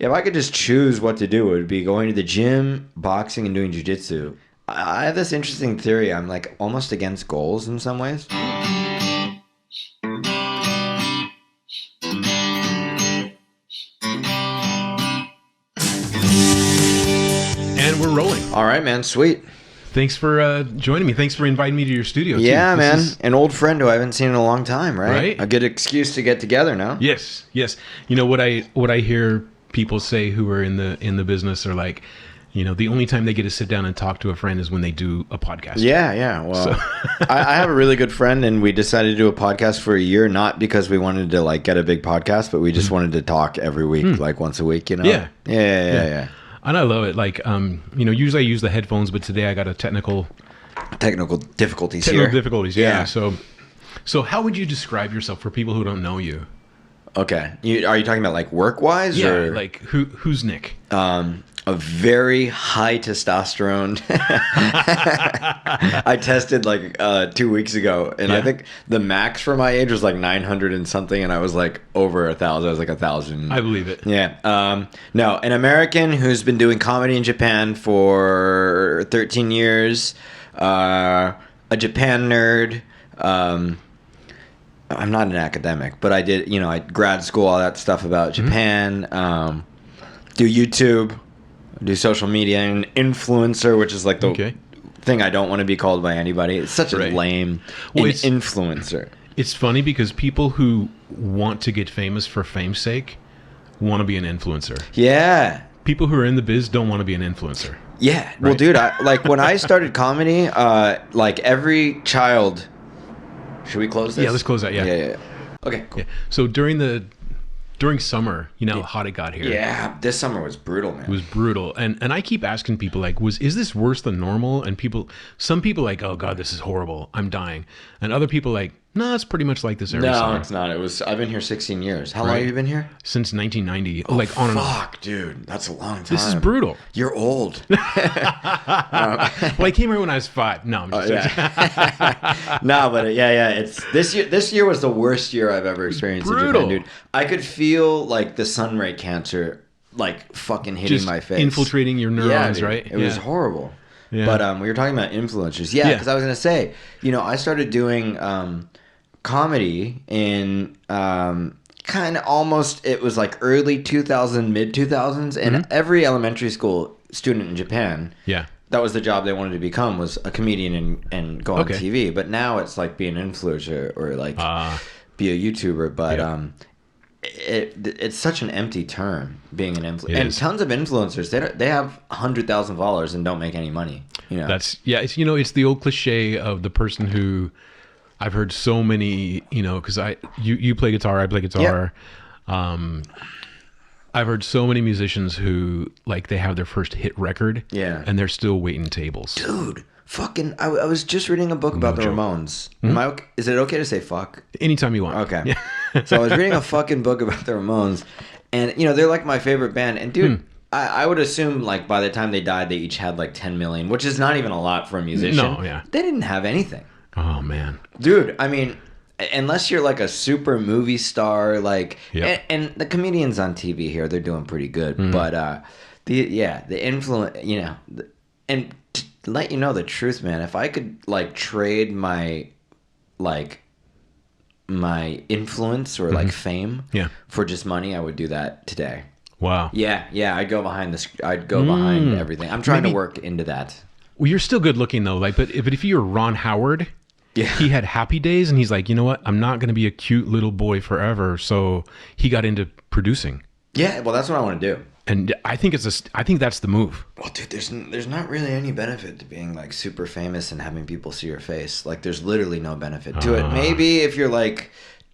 if I could just choose what to do, it would be going to the gym, boxing, and doing jiu-jitsu. I have this interesting theory. I'm like almost against goals in some ways. And we're rolling. All right, man. Sweet. Thanks for joining me. Thanks for inviting me to your studio. Yeah, too. man. An old friend who I haven't seen in a long time, right? Right? A good excuse to get together now. Yes. You know what I hear people say who are in the business are like, you know, the only time they get to sit down and talk to a friend is when they do a podcast. Yeah. Well, I have a really good friend, and we decided to do a podcast for a year, not because we wanted to like get a big podcast, but we just wanted to talk every week, like once a week, you know? Yeah. And I love it. Like, you know, usually I use the headphones, but today I got a technical difficulties here. difficulties, yeah. So how would you describe yourself for people who don't know you? Okay. Are you talking about like work-wise? Yeah, or? like who's Nick? A very high testosterone. I tested like 2 weeks ago, and I think the max for my age was like 900 and something, and I was like over 1,000. I was like 1,000. I believe it. Yeah. No, an American who's been doing comedy in Japan for 13 years. A Japan nerd. I'm not an academic, but I did, you know, I grad school, all that stuff about Japan. Do YouTube. Do social media, and influencer, which is like the thing I don't want to be called by anybody. It's such a lame influencer. It's funny because people who want to get famous for fame's sake want to be an influencer. Yeah. People who are in the biz don't want to be an influencer. Yeah. Right? Well, dude, like when I started comedy, like every child. Should we close this? Yeah, let's close that. Yeah. Okay, cool. Yeah. So during summer, you know how hot it got here. Yeah, this summer was brutal, man. It was brutal. And I keep asking people like, is this worse than normal? And some people like, oh God, this is horrible. I'm dying. And other people like, no, it's pretty much like this every summer. No, it's not. I've been here 16 years. How long have you been here? Since 1990. Oh, like on and off. Fuck, dude. That's a long time. This is brutal. You're old. Well, I came here when I was 5. No, I'm just No, but it's this year was the worst year I've ever experienced in Japan, dude. I could feel like the sun ray cancer like fucking hitting just my face. Infiltrating your neurons, right? It was horrible. Yeah. But we were talking about influencers. Yeah, because I was going to say, you know, I started doing comedy in kind of almost, it was like early 2000, mid 2000s, and every elementary school student in Japan, that was the job they wanted to become, was a comedian and go on TV. But now it's like be an influencer or like be a YouTuber. But it's such an empty term, being an influencer. And tons of influencers, they have 100,000 followers and don't make any money. You know? It's, you know, it's the old cliche of the person who, I've heard so many, you know, because you play guitar, I play guitar. Yep. I've heard so many musicians who like they have their first hit record, and they're still waiting tables. Dude, fucking! I was just reading a book about the Ramones. Is it okay to say fuck? Anytime you want. Okay. So I was reading a fucking book about the Ramones, and you know they're like my favorite band. And dude, I would assume like by the time they died, they each had like 10 million, which is not even a lot for a musician. No, they didn't have anything. Oh man, dude. I mean, unless you're like a super movie star, like, and the comedians on TV here, they're doing pretty good. But the influence, you know, and to let you know the truth, man. If I could like trade my influence or like fame for just money, I would do that today. Wow. Yeah. I'd go behind I'd go behind everything. I'm trying to work into that. Well, you're still good looking though. Like, but if you're Ron Howard, he had Happy Days, and he's like, you know what? I'm not going to be a cute little boy forever. So he got into producing. Yeah, well, that's what I want to do. And I think that's the move. Well, dude, there's not really any benefit to being like super famous and having people see your face. Like, there's literally no benefit to it. Maybe if you're like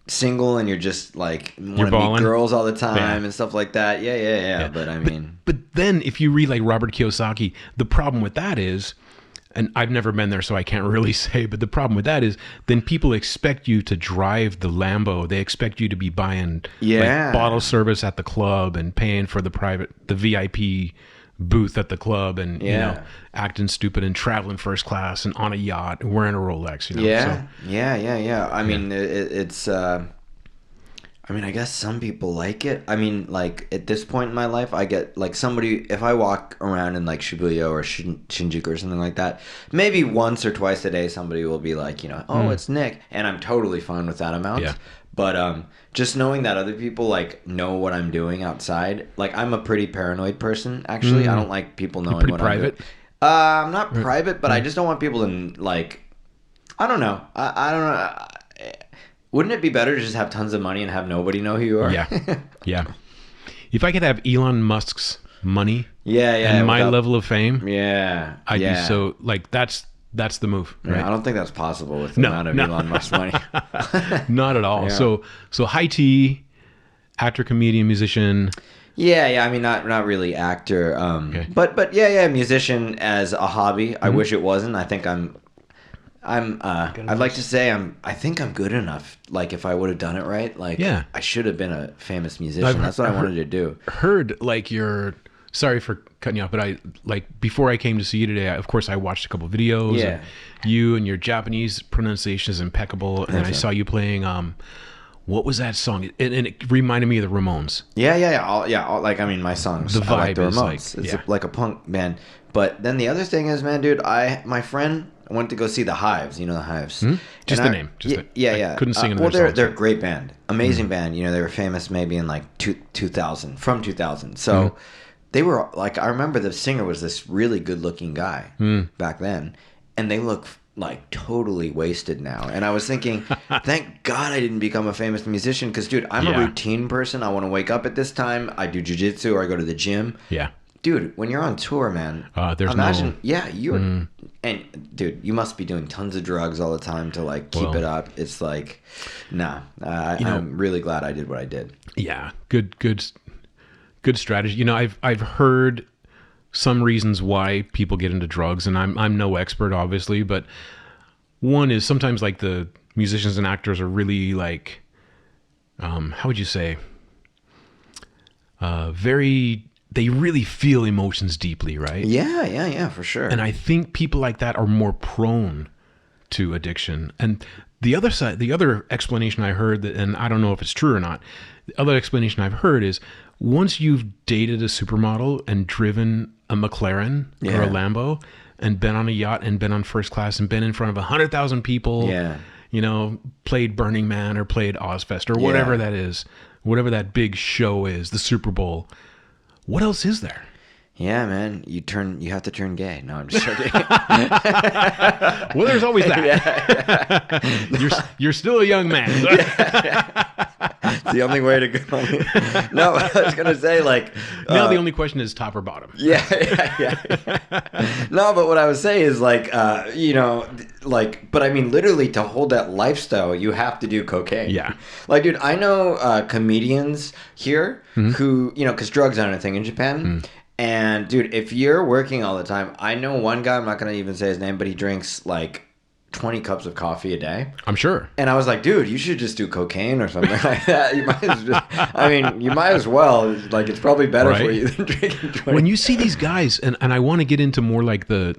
single and you're just like want to meet girls all the time and stuff like that. Yeah. But I mean, but then if you read like Robert Kiyosaki, the problem with that is, and I've never been there, so I can't really say, but the problem with that is then people expect you to drive the Lambo. They expect you to be buying like bottle service at the club and paying for the VIP booth at the club, and you know, acting stupid and traveling first class and on a yacht and wearing a Rolex, you know. Yeah. I mean, it's I mean, I guess some people like it. I mean, like at this point in my life, I get like somebody, if I walk around in like Shibuya or Shinjuku or something like that, maybe once or twice a day, somebody will be like, oh, it's Nick. And I'm totally fine with that amount. Yeah. But just knowing that other people like know what I'm doing outside, like I'm a pretty paranoid person, actually. I don't like people knowing pretty what private? I'm doing. I'm not private, but I just don't want people to like, I don't know. I don't know. Wouldn't it be better to just have tons of money and have nobody know who you are? Yeah. Yeah. If I could have Elon Musk's money and my level of fame, I'd be so like that's the move, right? Yeah, I don't think that's possible with the amount of Elon Musk's money. Not at all. Yeah. So high T, actor, comedian, musician. Yeah. I mean, not really actor. Okay. But yeah, musician as a hobby. I wish it wasn't. I think I'd like to say I think I'm good enough. Like if I would have done it right, like I should have been a famous musician. That's what I wanted to do. Heard like sorry for cutting you off, but I like before I came to see you today, of course I watched a couple of videos. Yeah. You and your Japanese pronunciation is impeccable. And I saw you playing what was that song? And it reminded me of the Ramones. Yeah. Like I mean my songs. The vibe like the Ramones. It's like a punk band. But then the other thing is, man, dude, my friend went to go see the Hives. You know the Hives. Just the name. Yeah. Couldn't sing in their songs. They're a great band. Amazing band. You know, they were famous maybe in like 2000. So they were like, I remember the singer was this really good looking guy back then. And they look like totally wasted now. And I was thinking, thank God I didn't become a famous musician. Because, dude, I'm a routine person. I want to wake up at this time. I do jiu-jitsu or I go to the gym. Yeah. Dude, when you're on tour, man, imagine, and dude, you must be doing tons of drugs all the time to like keep it up. It's like, I'm really glad I did what I did. Yeah, good strategy. You know, I've heard some reasons why people get into drugs, and I'm no expert, obviously, but one is sometimes like the musicians and actors are really like, how would you say, they really feel emotions deeply, right? Yeah, for sure. And I think people like that are more prone to addiction. And the other explanation I heard, and I don't know if it's true or not, the other explanation I've heard is once you've dated a supermodel and driven a McLaren or a Lambo and been on a yacht and been on first class and been in front of 100,000 people, you know, played Burning Man or played Ozfest or whatever that is, whatever that big show is, the Super Bowl. What else is there? Yeah, man, you have to turn gay. No, I'm just joking. Well, there's always that. You're still a young man. It's the only way to go. No, I was gonna say like. Now the only question is top or bottom. Yeah. No, but what I was saying is like, you know, like, but I mean, literally, to hold that lifestyle, you have to do cocaine. Yeah. Like, dude, I know comedians here who, you know, because drugs aren't a thing in Japan. And dude, if you're working all the time, I know one guy, I'm not going to even say his name, but he drinks like 20 cups of coffee a day. I'm sure. And I was like, dude, you should just do cocaine or something like that. You might as well. Like, it's probably better for you than drinking 20. When you see these guys, and I want to get into more like the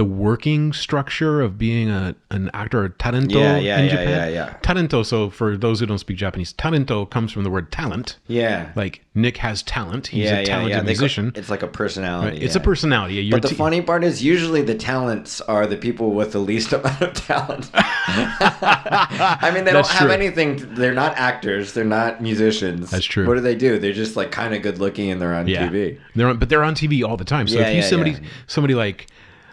working structure of being an actor or talento in Japan. Yeah. Talento, so for those who don't speak Japanese, talento comes from the word talent. Yeah. Like Nick has talent. He's a talented musician. It's like a personality. Right? It's a personality. But the funny part is usually the talents are the people with the least amount of talent. I mean, they don't have anything. They're not actors. They're not musicians. That's true. What do? They're just like kind of good looking and they're on TV. They're on TV all the time. So if you somebody like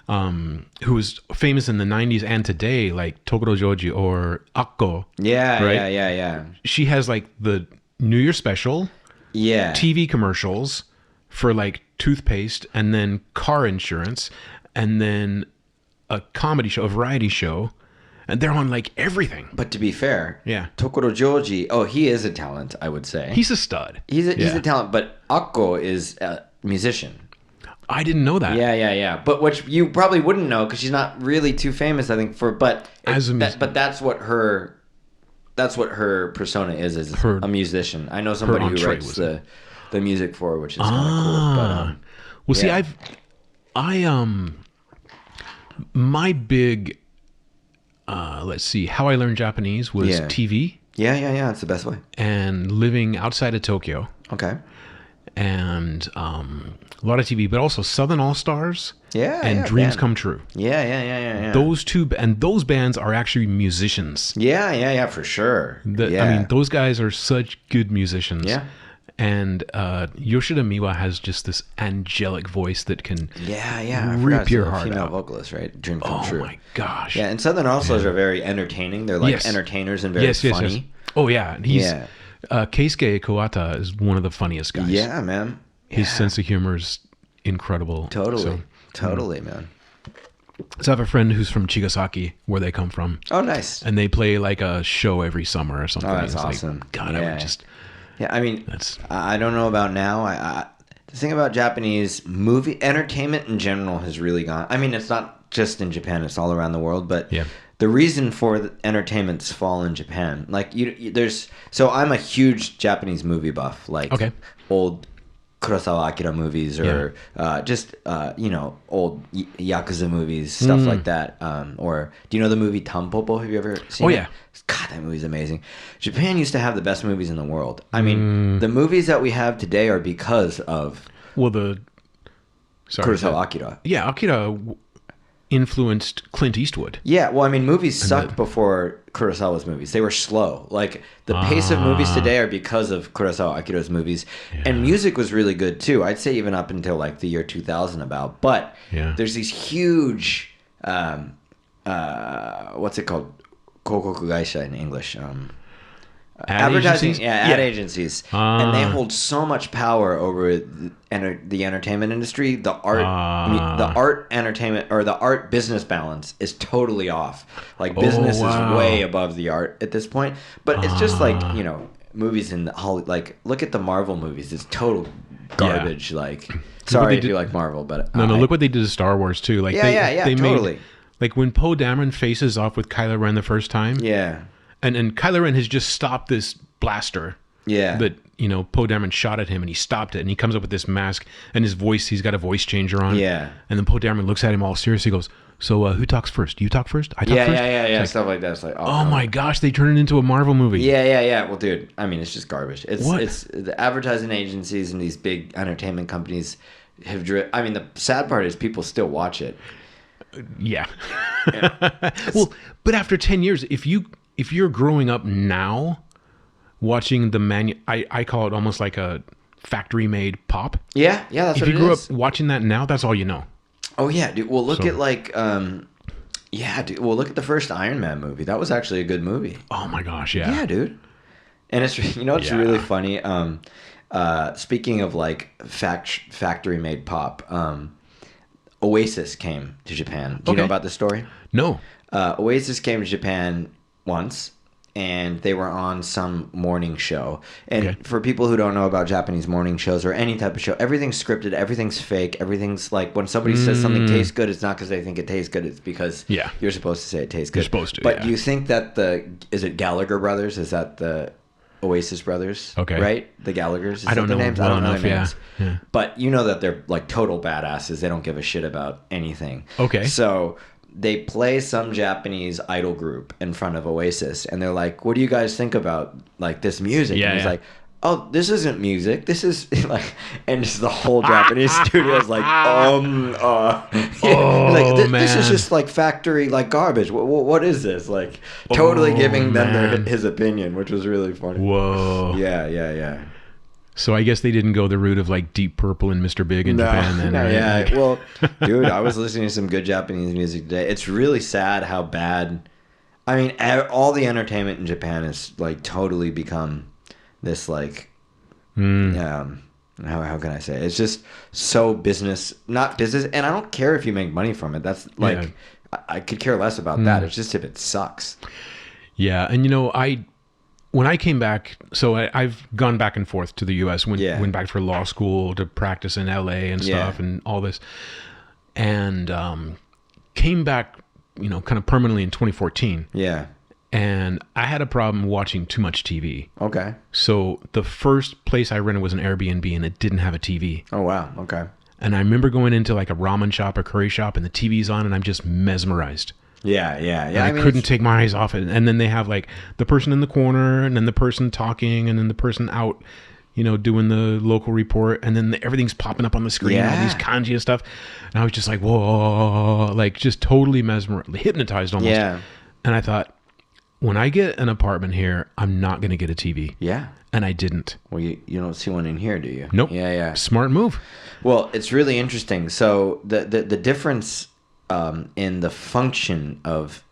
who was famous in the 90s and today, like Tokoro Joji or Akko. Yeah. She has like the New Year special, TV commercials for like toothpaste and then car insurance and then a comedy show, a variety show. And they're on like everything. But to be fair, Tokoro Joji, he is a talent, I would say. He's a stud. He's a talent, but Akko is a musician. I didn't know that. Yeah. But which you probably wouldn't know because she's not really too famous, I think. But that's what her persona is a musician. I know somebody who writes the music for her, which is kind of cool. Well, see, my big let's see, how I learned Japanese was TV. Yeah. It's the best way. and living outside of Tokyo, Okay. and a lot of TV, but also Southern All Stars and Dreams man. Come True. Yeah. Those two, and those bands are actually musicians. Yeah, for sure. I mean, those guys are such good musicians. Yeah. And Yoshida Miwa has just this angelic voice that can I rip forgot, your it's a heart female out. vocalist, right? Dream Come Oh True. my gosh. Yeah, and Southern All Stars are very entertaining. They're like entertainers and very funny. Yes. Oh yeah, Keisuke Kawata is one of the funniest guys. Yeah, man. His sense of humor is incredible. Totally, man. So I have a friend who's from Chigasaki, where they come from. Oh, nice. And they play like a show every summer or something. Oh, that's It's awesome. Like, God, I would just... Yeah, I mean, That's... I don't know about now. The thing about Japanese movie entertainment in general has really gone. I mean, it's not just in Japan; it's all around the world. But the reason for the entertainment's fall in Japan, like there's. So I'm a huge Japanese movie buff, like old Kurosawa Akira movies or just old Yakuza movies, stuff like that. Or do you know the movie Tampopo? Have you ever seen it? Yeah. God, that movie's amazing. Japan used to have the best movies in the world. I mean, the movies that we have today are because of Kurosawa Akira. Yeah, Akira influenced Clint Eastwood. Yeah, well, I mean, movies sucked before Kurosawa's movies. They were slow. Like, the pace of movies today are because of Kurosawa Akira's movies. Yeah. And music was really good, too. I'd say even up until, like, the year 2000 about. But there's these huge, what's it called? Kokoku gaisha in English. Advertising agencies? ad agencies, and they hold so much power over the entertainment industry. The art entertainment or the art business balance is totally off. Like business is way above the art at this point. But it's just like movies in Hollywood. Like look at the Marvel movies; it's total garbage. Like sorry if you like Marvel, but no. Look what they did to Star Wars too. Like they totally. Made, like when Poe Dameron faces off with Kylo Ren the first time. Yeah. And Kylo Ren has just stopped this blaster. Yeah. That, Poe Dameron shot at him and he stopped it and he comes up with this mask and his voice, he's got a voice changer on. Yeah. And then Poe Dameron looks at him all serious. He goes, so who talks first? You talk first? I talk first? Yeah. Like, stuff like that. It's like, oh my gosh, they turned it into a Marvel movie. Yeah. Well, dude, I mean, it's just garbage. It's the advertising agencies and these big entertainment companies have I mean, the sad part is people still watch it. Yeah. Well, but after 10 years, if you're growing up now watching I call it almost like a factory made pop. Yeah, that's what it is. If you grew up watching that now, that's all you know. Oh yeah, dude. Well, look at like dude. Well, look at the first Iron Man movie. That was actually a good movie. Oh my gosh, yeah. Yeah, dude. And it's it's really funny. Speaking of like factory made pop, Oasis came to Japan. Do you know about this story? No. Oasis came to Japan once, and they were on some morning show. And for people who don't know about Japanese morning shows or any type of show, everything's scripted, everything's fake, everything's like when somebody says something tastes good, it's not because they think it tastes good, it's because you're supposed to say it tastes good. You're supposed to, But do you think that is it Gallagher brothers? Is that the Oasis brothers? Okay. Right? The Gallaghers? I don't know names? well I don't know enough, their names. Yeah. But you know that they're like total badasses. They don't give a shit about anything. Okay. So they play some Japanese idol group in front of Oasis, and they're like, "What do you guys think about like this music?" And he's like, "Oh, this isn't music. This is like," and just the whole Japanese studio is like, this is just like factory like garbage. What is this? Like, totally giving them his opinion, which was really funny. Whoa. Yeah. So I guess they didn't go the route of like Deep Purple and Mr. Big in Japan then. No, right? yeah. Well, dude, I was listening to some good Japanese music today. It's really sad how bad. I mean, all the entertainment in Japan has like totally become this like, how can I say it? It's just so not business. And I don't care if you make money from it. That's like, I could care less about that. It's just if it sucks. Yeah. And when I came back, so I've gone back and forth to the U.S. Went back for law school to practice in L.A. and stuff and all this, and came back, kind of permanently in 2014. Yeah. And I had a problem watching too much TV. Okay. So the first place I rented was an Airbnb, and it didn't have a TV. Oh wow. Okay. And I remember going into like a ramen shop or curry shop, and the TV's on, and I'm just mesmerized. Yeah, yeah, And yeah. I couldn't take my eyes off it. And then they have like the person in the corner, and then the person talking, and then the person out, doing the local report, and then everything's popping up on the screen, all these kanji and stuff. And I was just like, whoa, like just totally mesmerized, hypnotized almost. Yeah. And I thought, when I get an apartment here, I'm not going to get a TV. Yeah. And I didn't. Well, you don't see one in here, do you? Nope. Yeah, yeah. Smart move. Well, it's really interesting. So the difference in the function of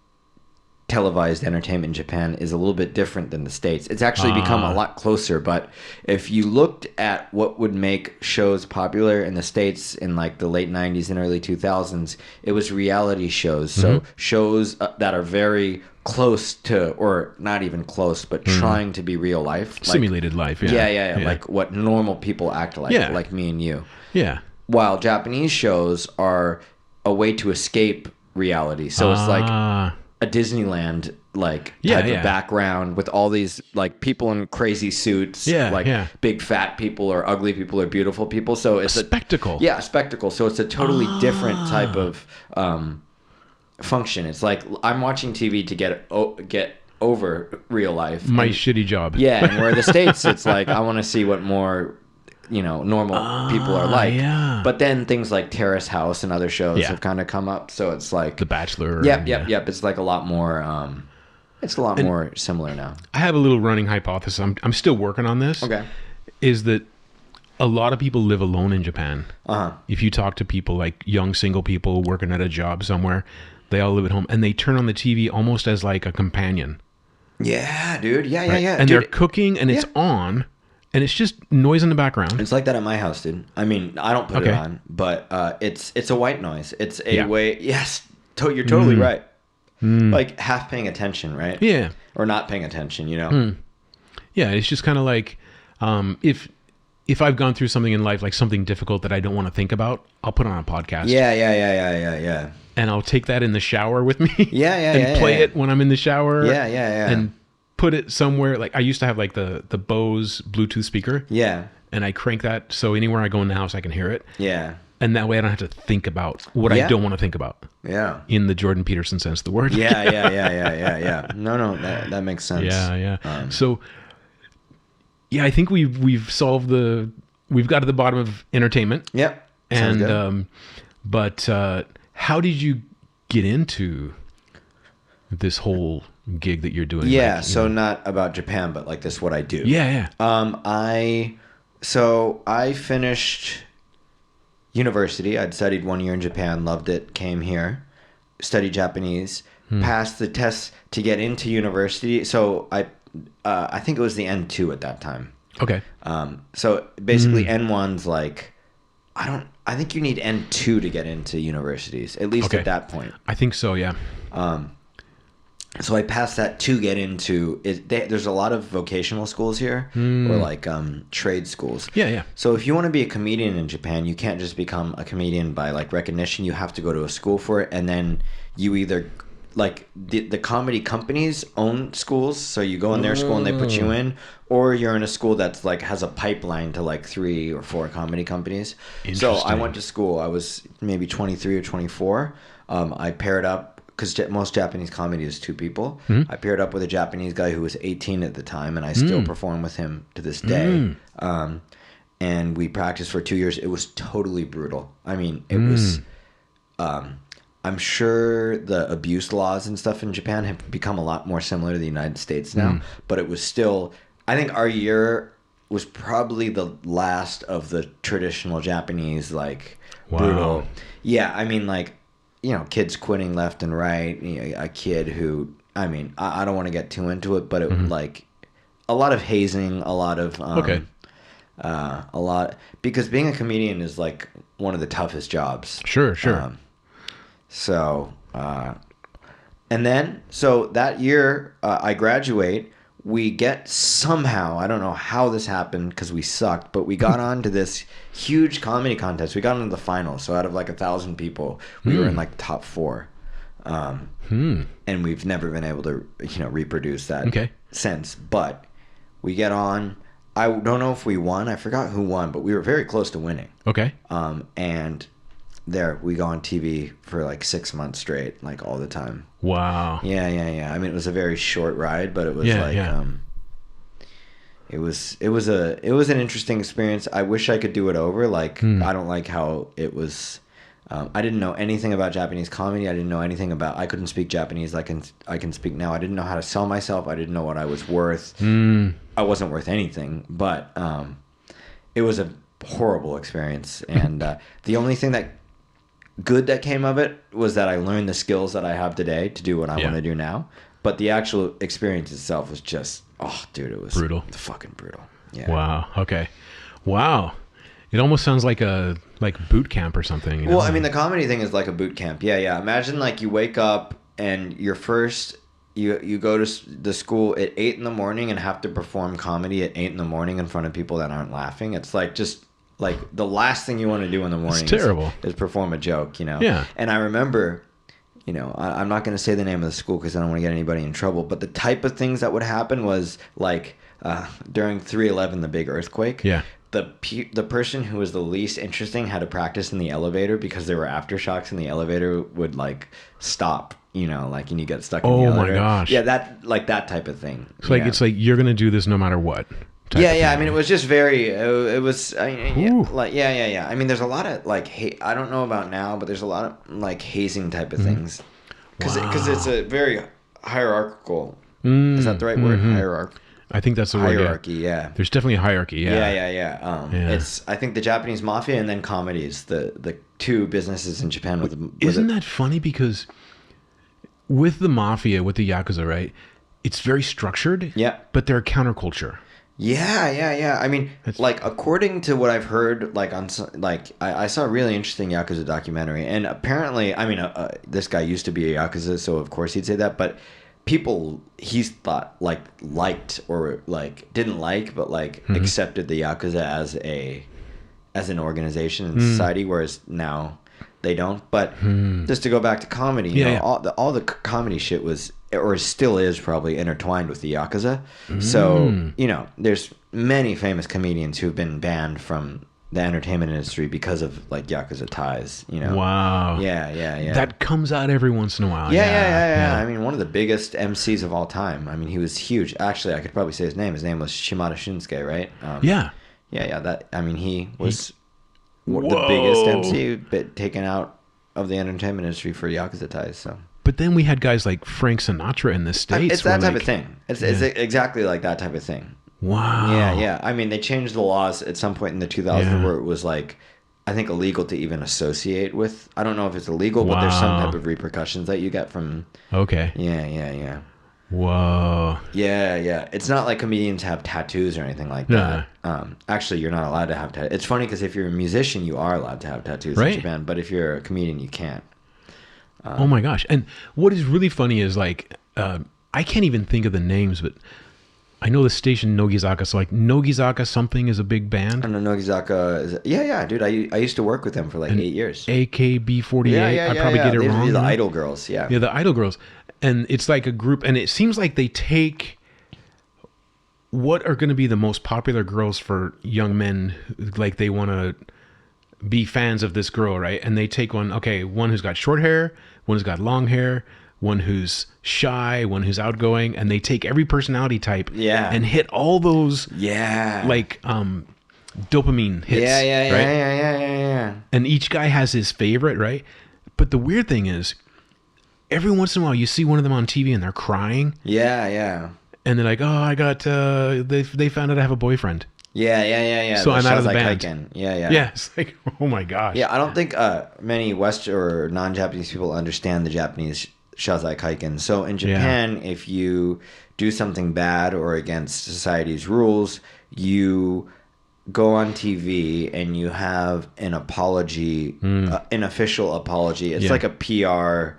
televised entertainment in Japan is a little bit different than the States. It's actually become a lot closer, but if you looked at what would make shows popular in the States in like the late 90s and early 2000s, it was reality shows. So shows that are very close to, or not even close, but trying to be real life. Like, simulated life, yeah. Like what normal people act like me and you. Yeah. While Japanese shows are a way to escape reality. So it's like a Disneyland type of background with all these like people in crazy suits, big fat people or ugly people or beautiful people. So it's a spectacle. Yeah, a spectacle. So it's a totally different type of function. It's like I'm watching TV to get over real life. My shitty job. Yeah, and where the States, it's like I want to see what more normal people are like. Yeah. But then things like Terrace House and other shows have kind of come up. So it's like The Bachelor. Yep. It's like a lot more. It's a lot more similar now. I have a little running hypothesis. I'm still working on this. Okay. Is that a lot of people live alone in Japan? If you talk to people like young single people working at a job somewhere, they all live at home and they turn on the TV almost as like a companion. Yeah, dude. Yeah. And they're cooking and it's on. And it's just noise in the background. It's like that at my house, dude. I mean, I don't put it on, but it's a white noise. It's a way. Yes, you're totally right. Like half paying attention, right? Yeah. Or not paying attention, Yeah, it's just kind of like if I've gone through something in life, like something difficult that I don't want to think about, I'll put on a podcast. Yeah. And I'll take that in the shower with me. And play it when I'm in the shower. Yeah. And put it somewhere. Like I used to have like the Bose Bluetooth speaker. Yeah. And I crank that so anywhere I go in the house I can hear it. Yeah. And that way I don't have to think about what I don't want to think about. Yeah. In the Jordan Peterson sense of the word. Yeah. No, that makes sense. Yeah. So I think we've solved we've got to the bottom of entertainment. Yep. Sounds good. But how did you get into this whole gig that you're doing? Yeah, like, so not about Japan, but like this what I do. Yeah. I finished university. I'd studied 1 year in Japan, loved it, came here, studied Japanese, passed the test to get into university. So I think it was the N2 at that time. Okay. So basically N1's like I think you need N2 to get into universities, at least at that point. I think so, yeah. So I passed that to get into it. There's a lot of vocational schools here, or like trade schools. Yeah. So if you want to be a comedian in Japan, you can't just become a comedian by like recognition. You have to go to a school for it, and then you either like the comedy companies own schools, so you go in their school and they put you in, or you're in a school that's like has a pipeline to like 3 or 4 comedy companies. So I went to school. I was maybe 23 or 24. I paired up. Because most Japanese comedy is 2 people. I paired up with a Japanese guy who was 18 at the time, and I still perform with him to this day. And we practiced for 2 years. It was totally brutal. I mean, it was... I'm sure the abuse laws and stuff in Japan have become a lot more similar to the United States now. But it was still... I think our year was probably the last of the traditional Japanese, like, brutal... Yeah, I mean, like... kids quitting left and right. A kid who, I mean, I don't want to get too into it, but it like a lot of hazing, a lot of because being a comedian is like one of the toughest jobs. Sure. And then that year I graduate. We get somehow, I don't know how this happened because we sucked, but we got on to this huge comedy contest. We got into the finals. So out of like 1,000 people, we were in like the top 4. And we've never been able to, reproduce that since. But we get on. I don't know if we won. I forgot who won, but we were very close to winning. Okay. And there we go on TV for like 6 months straight, like all the time. Wow. Yeah. I mean, it was a very short ride, but it was it was an interesting experience. I wish I could do it over. Like, I don't like how it was. I didn't know anything about Japanese comedy. I didn't know anything about. I couldn't speak Japanese. I can speak now. I didn't know how to sell myself. I didn't know what I was worth. I wasn't worth anything. But it was a horrible experience. And the only thing that came of it was that I learned the skills that I have today to do what I want to do now. But the actual experience itself was just, oh, dude, it was brutal. Fucking brutal. Yeah. Wow. Okay. Wow. It almost sounds like a boot camp or something. You know? Well, I mean, the comedy thing is like a boot camp. Yeah. Imagine like you wake up and you go to the school at 8 in the morning and have to perform comedy at 8 in the morning in front of people that aren't laughing. It's like just like the last thing you want to do in the morning. It's terrible. Is perform a joke, you know? Yeah. And I remember, you know, I'm not going to say the name of the school because I don't want to get anybody in trouble, but the type of things that would happen was like during 3/11, the big earthquake. Yeah. The person who was the least interesting had to practice in the elevator because there were aftershocks and the elevator would like stop, you know, like, and you get stuck in the elevator. Oh my gosh. Yeah, that type of thing. It's like you're going to do this no matter what. Yeah. I mean, it was just very, it was, I mean, there's a lot of like, I don't know about now, but there's a lot of like hazing type of things. Because it's a very hierarchical, is that the right word? Hierarchical. I think that's the word. Hierarchy, yeah. There's definitely a hierarchy, yeah. Yeah. It's, I think the Japanese mafia and then comedies, the two businesses in Japan Isn't that funny? Because with the mafia, with the Yakuza, right, it's very structured. Yeah. But they're a counterculture. Yeah. I mean, like, according to what I've heard, like, I saw a really interesting Yakuza documentary, and apparently, I mean, this guy used to be a Yakuza, so of course he'd say that, but people he's thought, like, liked, or, like, didn't like, but, like, accepted the Yakuza as an organization in society, whereas now they don't. But just to go back to comedy, you know, all the comedy shit was, or still is, probably intertwined with the Yakuza. So, you know, there's many famous comedians who've been banned from the entertainment industry because of like Yakuza ties, you know. Wow. Yeah. That comes out every ononce in a while. Yeah. I mean, one of the biggest MCs of all time. I mean, he was huge. Actually, I could probably say his name. His name was Shimada Shunsuke, right? Yeah. That, I mean, he was the biggest MC, but taken out of the entertainment industry for Yakuza ties. So. But then we had guys like Frank Sinatra in the States. It's that type of thing. It's exactly like that type of thing. Wow. Yeah. I mean, they changed the laws at some point in the 2000s where it was like, I think, illegal to even associate with. I don't know if it's illegal, but there's some type of repercussions that you get from. Okay. Yeah. Whoa. Yeah. It's not like comedians have tattoos or anything like that. Actually, you're not allowed to have tattoos. It's funny because if you're a musician, you are allowed to have tattoos in Japan, but if you're a comedian, you can't. Oh my gosh. And what is really funny is like, I can't even think of the names, but I know the station Nogizaka. So like Nogizaka something is a big band. I know Nogizaka is. Yeah, dude. I used to work with them for like 8 years. AKB48. Yeah, I probably get it wrong. The Idol Girls. Yeah, the Idol Girls. And it's like a group, and it seems like they take what are going to be the most popular girls for young men, like they want to be fans of this girl, right? And they take one who's got short hair, one who's got long hair, one who's shy, one who's outgoing, and they take every personality type and hit all those like dopamine hits. Yeah. And each guy has his favorite, right? But the weird thing is, every once in a while you see one of them on TV and they're crying. Yeah. And they're like, "Oh, I got they found out I have a boyfriend." Yeah. So I'm out of the band. Yeah. Yeah, it's like, oh my gosh. Yeah, I don't think many West or non-Japanese people understand the Japanese Shazai Kaiken. So in Japan, if you do something bad or against society's rules, you go on TV and you have an apology, an official apology. It's like a PR.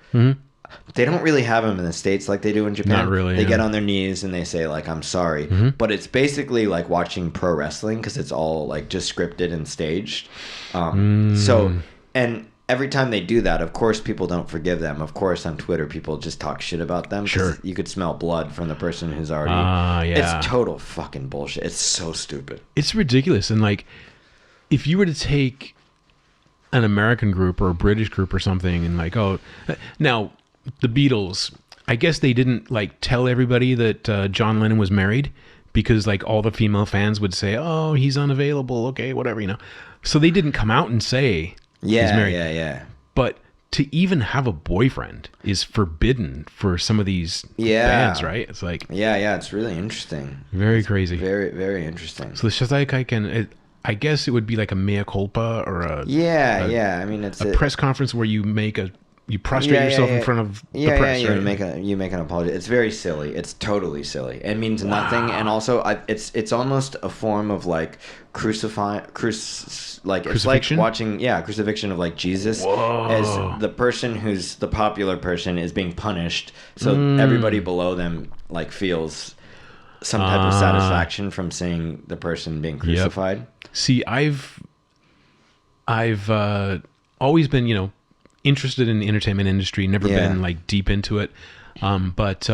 They don't really have them in the States like they do in Japan. Not really. They get on their knees and they say, like, I'm sorry. But it's basically like watching pro wrestling because it's all like just scripted and staged. So, and every time they do that, of course, people don't forgive them. Of course, on Twitter, people just talk shit about them. Sure. You could smell blood from the person who's already... Yeah. It's total fucking bullshit. It's so stupid. It's ridiculous. And like, if you were to take an American group or a British group or something, and like, oh, now the Beatles, I guess they didn't like tell everybody that John Lennon was married, because like all the female fans would say, oh, he's unavailable, okay, whatever, you know. So they didn't come out and say he's married. Yeah. But to even have a boyfriend is forbidden for some of these bands, right? It's like... Yeah, it's really interesting. Very crazy. Very, very interesting. So it's just like I guess it would be like a mea culpa or a... Yeah. I mean, it's a press conference where you prostrate yourself in front of the press. Yeah, you make an apology. It's very silly. It's totally silly. It means nothing, and also it's almost a form of like it's like watching crucifixion of like Jesus. Whoa. As the person who's the popular person is being punished, so everybody below them like feels some type of satisfaction from seeing the person being crucified. Yep. See, I've always been, interested in the entertainment industry, never been like deep into it. But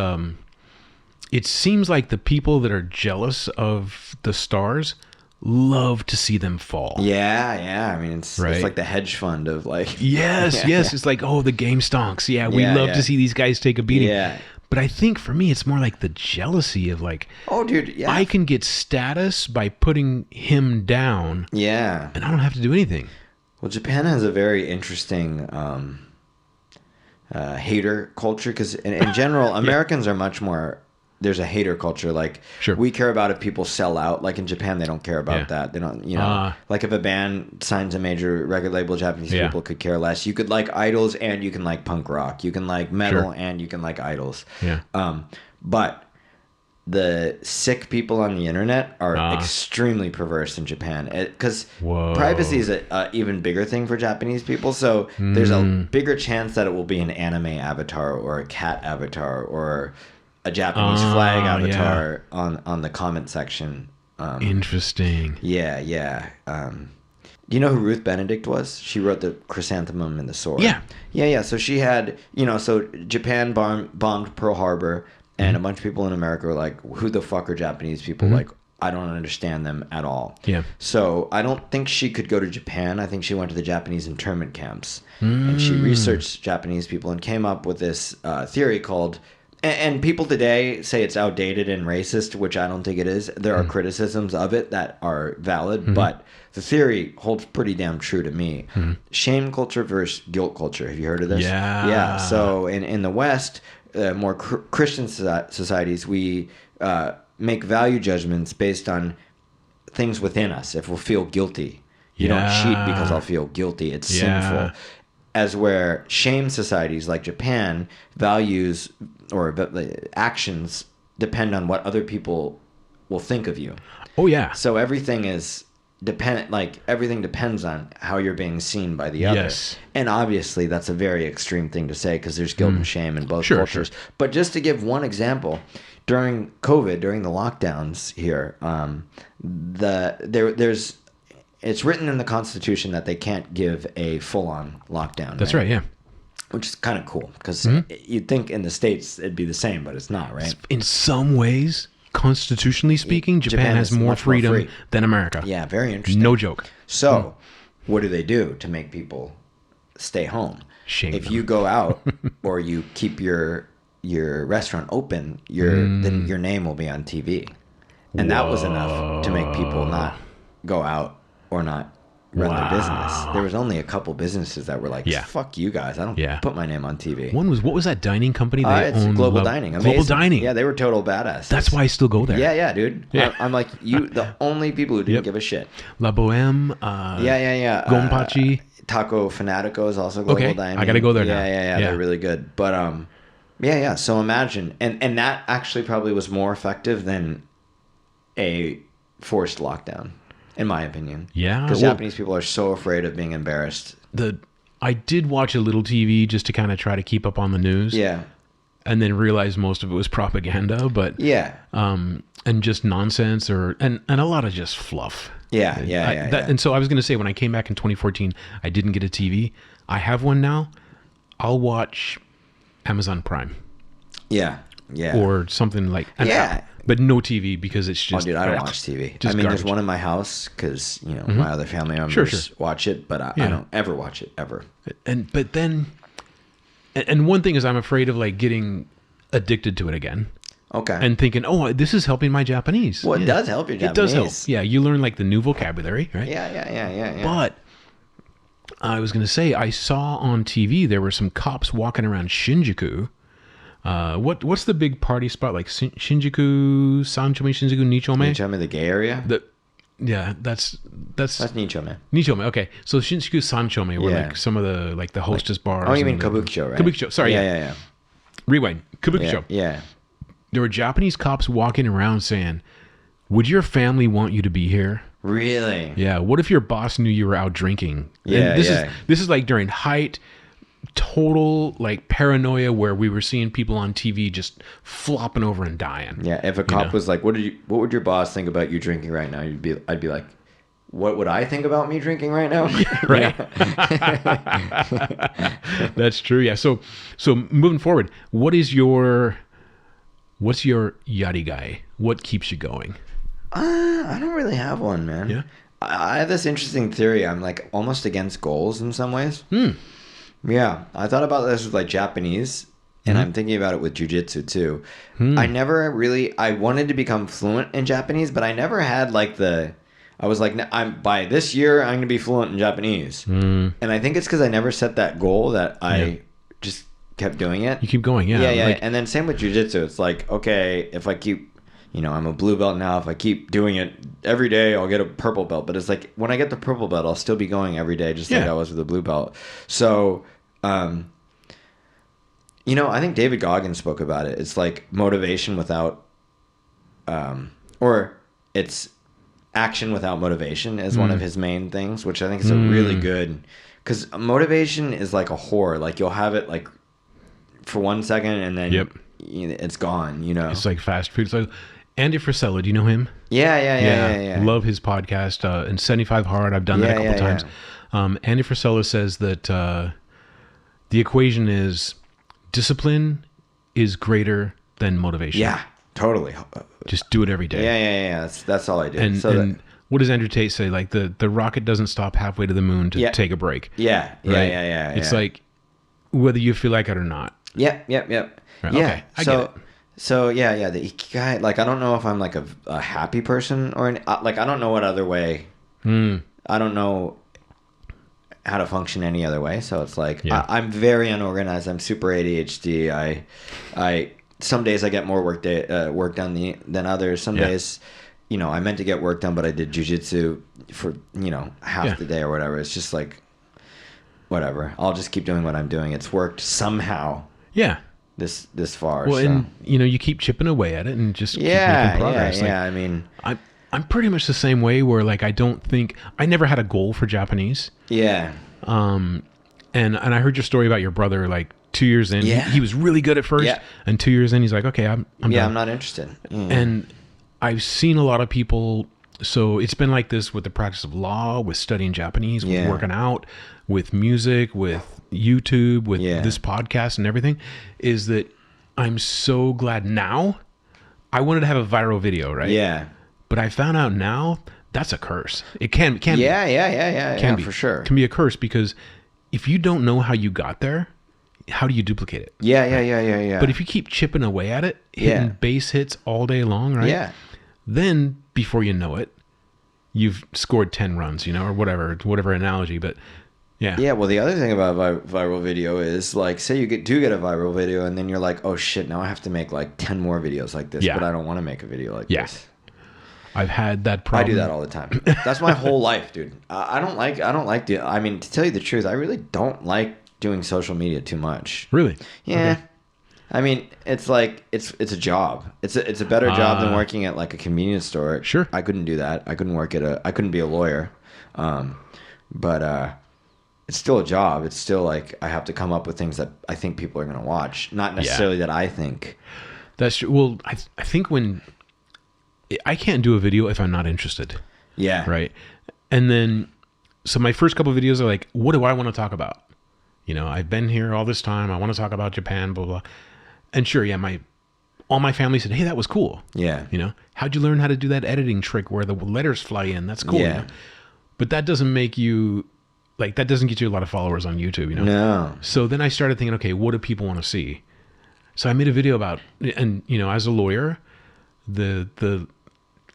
it seems like the people that are jealous of the stars love to see them fall. Yeah. I mean, it's like the hedge fund of like... Yes. It's like, oh, the game stonks. Yeah, we love to see these guys take a beating. Yeah. But I think for me, it's more like the jealousy of like, oh, dude, yeah. I can get status by putting him down. Yeah. And I don't have to do anything. Well, Japan has a very interesting hater culture because in general, Americans are much more... There's a hater culture. Like, we care about if people sell out. Like in Japan, they don't care about that. They don't, like if a band signs a major record label, Japanese people could care less. You could like idols and you can like punk rock. You can like metal and you can like idols. Yeah. But the sick people on the internet are extremely perverse in Japan because privacy is an even bigger thing for Japanese people. So there's a bigger chance that it will be an anime avatar or a cat avatar or a Japanese flag avatar on the comment section. Interesting. Yeah. Do you know who Ruth Benedict was? She wrote the Chrysanthemum and the Sword. Yeah. So she had, so Japan bombed Pearl Harbor, and a bunch of people in America were like, who the fuck are Japanese people? Like, I don't understand them at all. Yeah. So I don't think she could go to Japan. I think she went to the Japanese internment camps. And she researched Japanese people and came up with this theory called... And people today say it's outdated and racist, which I don't think it is. There are criticisms of it that are valid, but the theory holds pretty damn true to me. Shame culture versus guilt culture. Have you heard of this? Yeah. So in the West, more Christian societies, we make value judgments based on things within us. If we'll feel guilty, you don't cheat because I'll feel guilty. It's sinful. As where shame societies like Japan, values or actions depend on what other people will think of you. Oh yeah. So everything is dependent. Like everything depends on how you're being seen by the other. Yes. And obviously that's a very extreme thing to say because there's guilt and shame in both cultures. Sure. But just to give one example, during COVID, during the lockdowns here, there's. It's written in the Constitution that they can't give a full-on lockdown. That's right, yeah. Which is kind of cool, because you'd think in the States it'd be the same, but it's not, right? In some ways, constitutionally speaking, Japan has more freedom than America. Yeah, very interesting. No joke. So, what do they do to make people stay home? Shame if them. you go out or you keep your restaurant open, then your name will be on TV. And that was enough to make people not go out or not run their business. There was only a couple businesses that were like, fuck you guys. I don't put my name on TV. What was that dining company they it's owned? Global Dining. Amazing. Global Dining. Yeah, they were total badasses. That's why I still go there. Yeah, dude. Yeah. I'm like, the only people who didn't give a shit. La Boheme. Gonpachi. Taco Fanatico is also Global Dining. I gotta go there now. Yeah, they're really good. But so imagine. And that actually probably was more effective than a forced lockdown. In my opinion. Yeah. Because Japanese people are so afraid of being embarrassed. I did watch a little TV just to kind of try to keep up on the news. Yeah. And then realized most of it was propaganda, but and just nonsense and a lot of just fluff. Yeah. And so I was going to say, when I came back in 2014, I didn't get a TV. I have one now. I'll watch Amazon Prime. Yeah. Yeah. or something like an app, but no TV because it's just. Oh, dude, I don't watch TV. I mean, there's one in my house because my other family members watch it, but I don't ever watch it ever. But then one thing is I'm afraid of like getting addicted to it again. Okay. And thinking, oh, this is helping my Japanese. Well, it does help your Japanese. It does help. Yeah, you learn like the new vocabulary, right? Yeah. But I was going to say, I saw on TV there were some cops walking around Shinjuku. What's the big party spot like Shinjuku, Sanchome, Shinjuku, Nichome? Nichome, the gay area. That's Nichome. Nichome. Okay, so Shinjuku, Sanchome were like some of the like the hostess bars. Oh, you mean Kabukicho, right? Kabukicho. Sorry. Yeah. Rewind. Kabukicho. Yeah. There were Japanese cops walking around saying, "Would your family want you to be here?" Really? Yeah. What if your boss knew you were out drinking? Yeah. And this is like during height, total like paranoia where we were seeing people on TV just flopping over and dying. Yeah. If a cop was like, "What would your boss think about you drinking right now?" I'd be like, "What would I think about me drinking right now?" Right. That's true. Yeah. So moving forward, what's your yarigai? What keeps you going? I don't really have one, man. Yeah. I have this interesting theory. I'm like almost against goals in some ways. Yeah. I thought about this with like Japanese, and I'm thinking about it with Jiu Jitsu too. I wanted to become fluent in Japanese, but I never had like I was like, by this year, I'm going to be fluent in Japanese. And I think it's because I never set that goal that I just kept doing it. You keep going, yeah. Yeah. And then same with jiu-jitsu. It's like, okay, if I keep, I'm a blue belt now. If I keep doing it every day, I'll get a purple belt. But it's like, when I get the purple belt, I'll still be going every day, just like I was with the blue belt. So, I think David Goggins spoke about it. It's like motivation without, or it's action without motivation is one of his main things, which I think is a really good, because motivation is like a whore. Like you'll have it like for 1 second and then it's gone, It's like fast food. So Andy Frisella, do you know him? Yeah. Love his podcast, and 75 Hard. I've done that a couple times. Andy Frisella says that the equation is discipline is greater than motivation. Yeah, totally. Just do it every day. Yeah. That's all I do. And what does Andrew Tate say? Like the rocket doesn't stop halfway to the moon to take a break. Yeah. It's like whether you feel like it or not. Yep. Right, Yeah. Okay, I get it. So the ikigai, like I don't know if I'm like a happy person or like I don't know what other way. I don't know how to function any other way. So it's like I'm very unorganized. I'm super ADHD. I some days I get more work done than others. Some days, I meant to get work done, but I did jiu-jitsu for half the day or whatever. It's just like whatever. I'll just keep doing what I'm doing. It's worked somehow. Yeah. This far. Well, and you keep chipping away at it and just keep making progress. Yeah. I mean, I'm pretty much the same way. Where like I never had a goal for Japanese. Yeah. And I heard your story about your brother. Like 2 years in, he was really good at first, and 2 years in, he's like, okay, I'm done. I'm not interested. And I've seen a lot of people. So it's been like this with the practice of law, with studying Japanese, with working out, with music, with YouTube, with this podcast and everything, is that I'm so glad now. I wanted to have a viral video, right? Yeah. But I found out now that's a curse. It can be. Yeah, for sure. It can be a curse because if you don't know how you got there, how do you duplicate it? Yeah. But if you keep chipping away at it, hitting base hits all day long, right? Yeah. Then before you know it, you've scored 10 runs, or whatever analogy. But yeah. Well, the other thing about viral video is like, say you do get a viral video, and then you're like, oh shit, now I have to make like 10 more videos like this, but I don't want to make a video like this. I've had that problem. I do that all the time. That's my whole life, dude. I mean, to tell you the truth, I really don't like doing social media too much. Really? Yeah. Okay. I mean, it's like it's a job. It's a better job than working at like a convenience store. Sure. I couldn't do that. I couldn't be a lawyer. But it's still a job. It's still like I have to come up with things that I think people are going to watch, not necessarily that I think. That's true. Well, I think when I can't do a video if I'm not interested. Yeah. Right. And then, so my first couple of videos are like, what do I want to talk about? I've been here all this time. I want to talk about Japan, blah, blah. And sure, all my family said, hey, that was cool. Yeah. You know, how'd you learn how to do that editing trick where the letters fly in? That's cool. Yeah. You know? But that doesn't make you, like, that doesn't get you a lot of followers on YouTube, you know? No. So then I started thinking, okay, what do people want to see? So I made a video about, and, you know, as a lawyer, the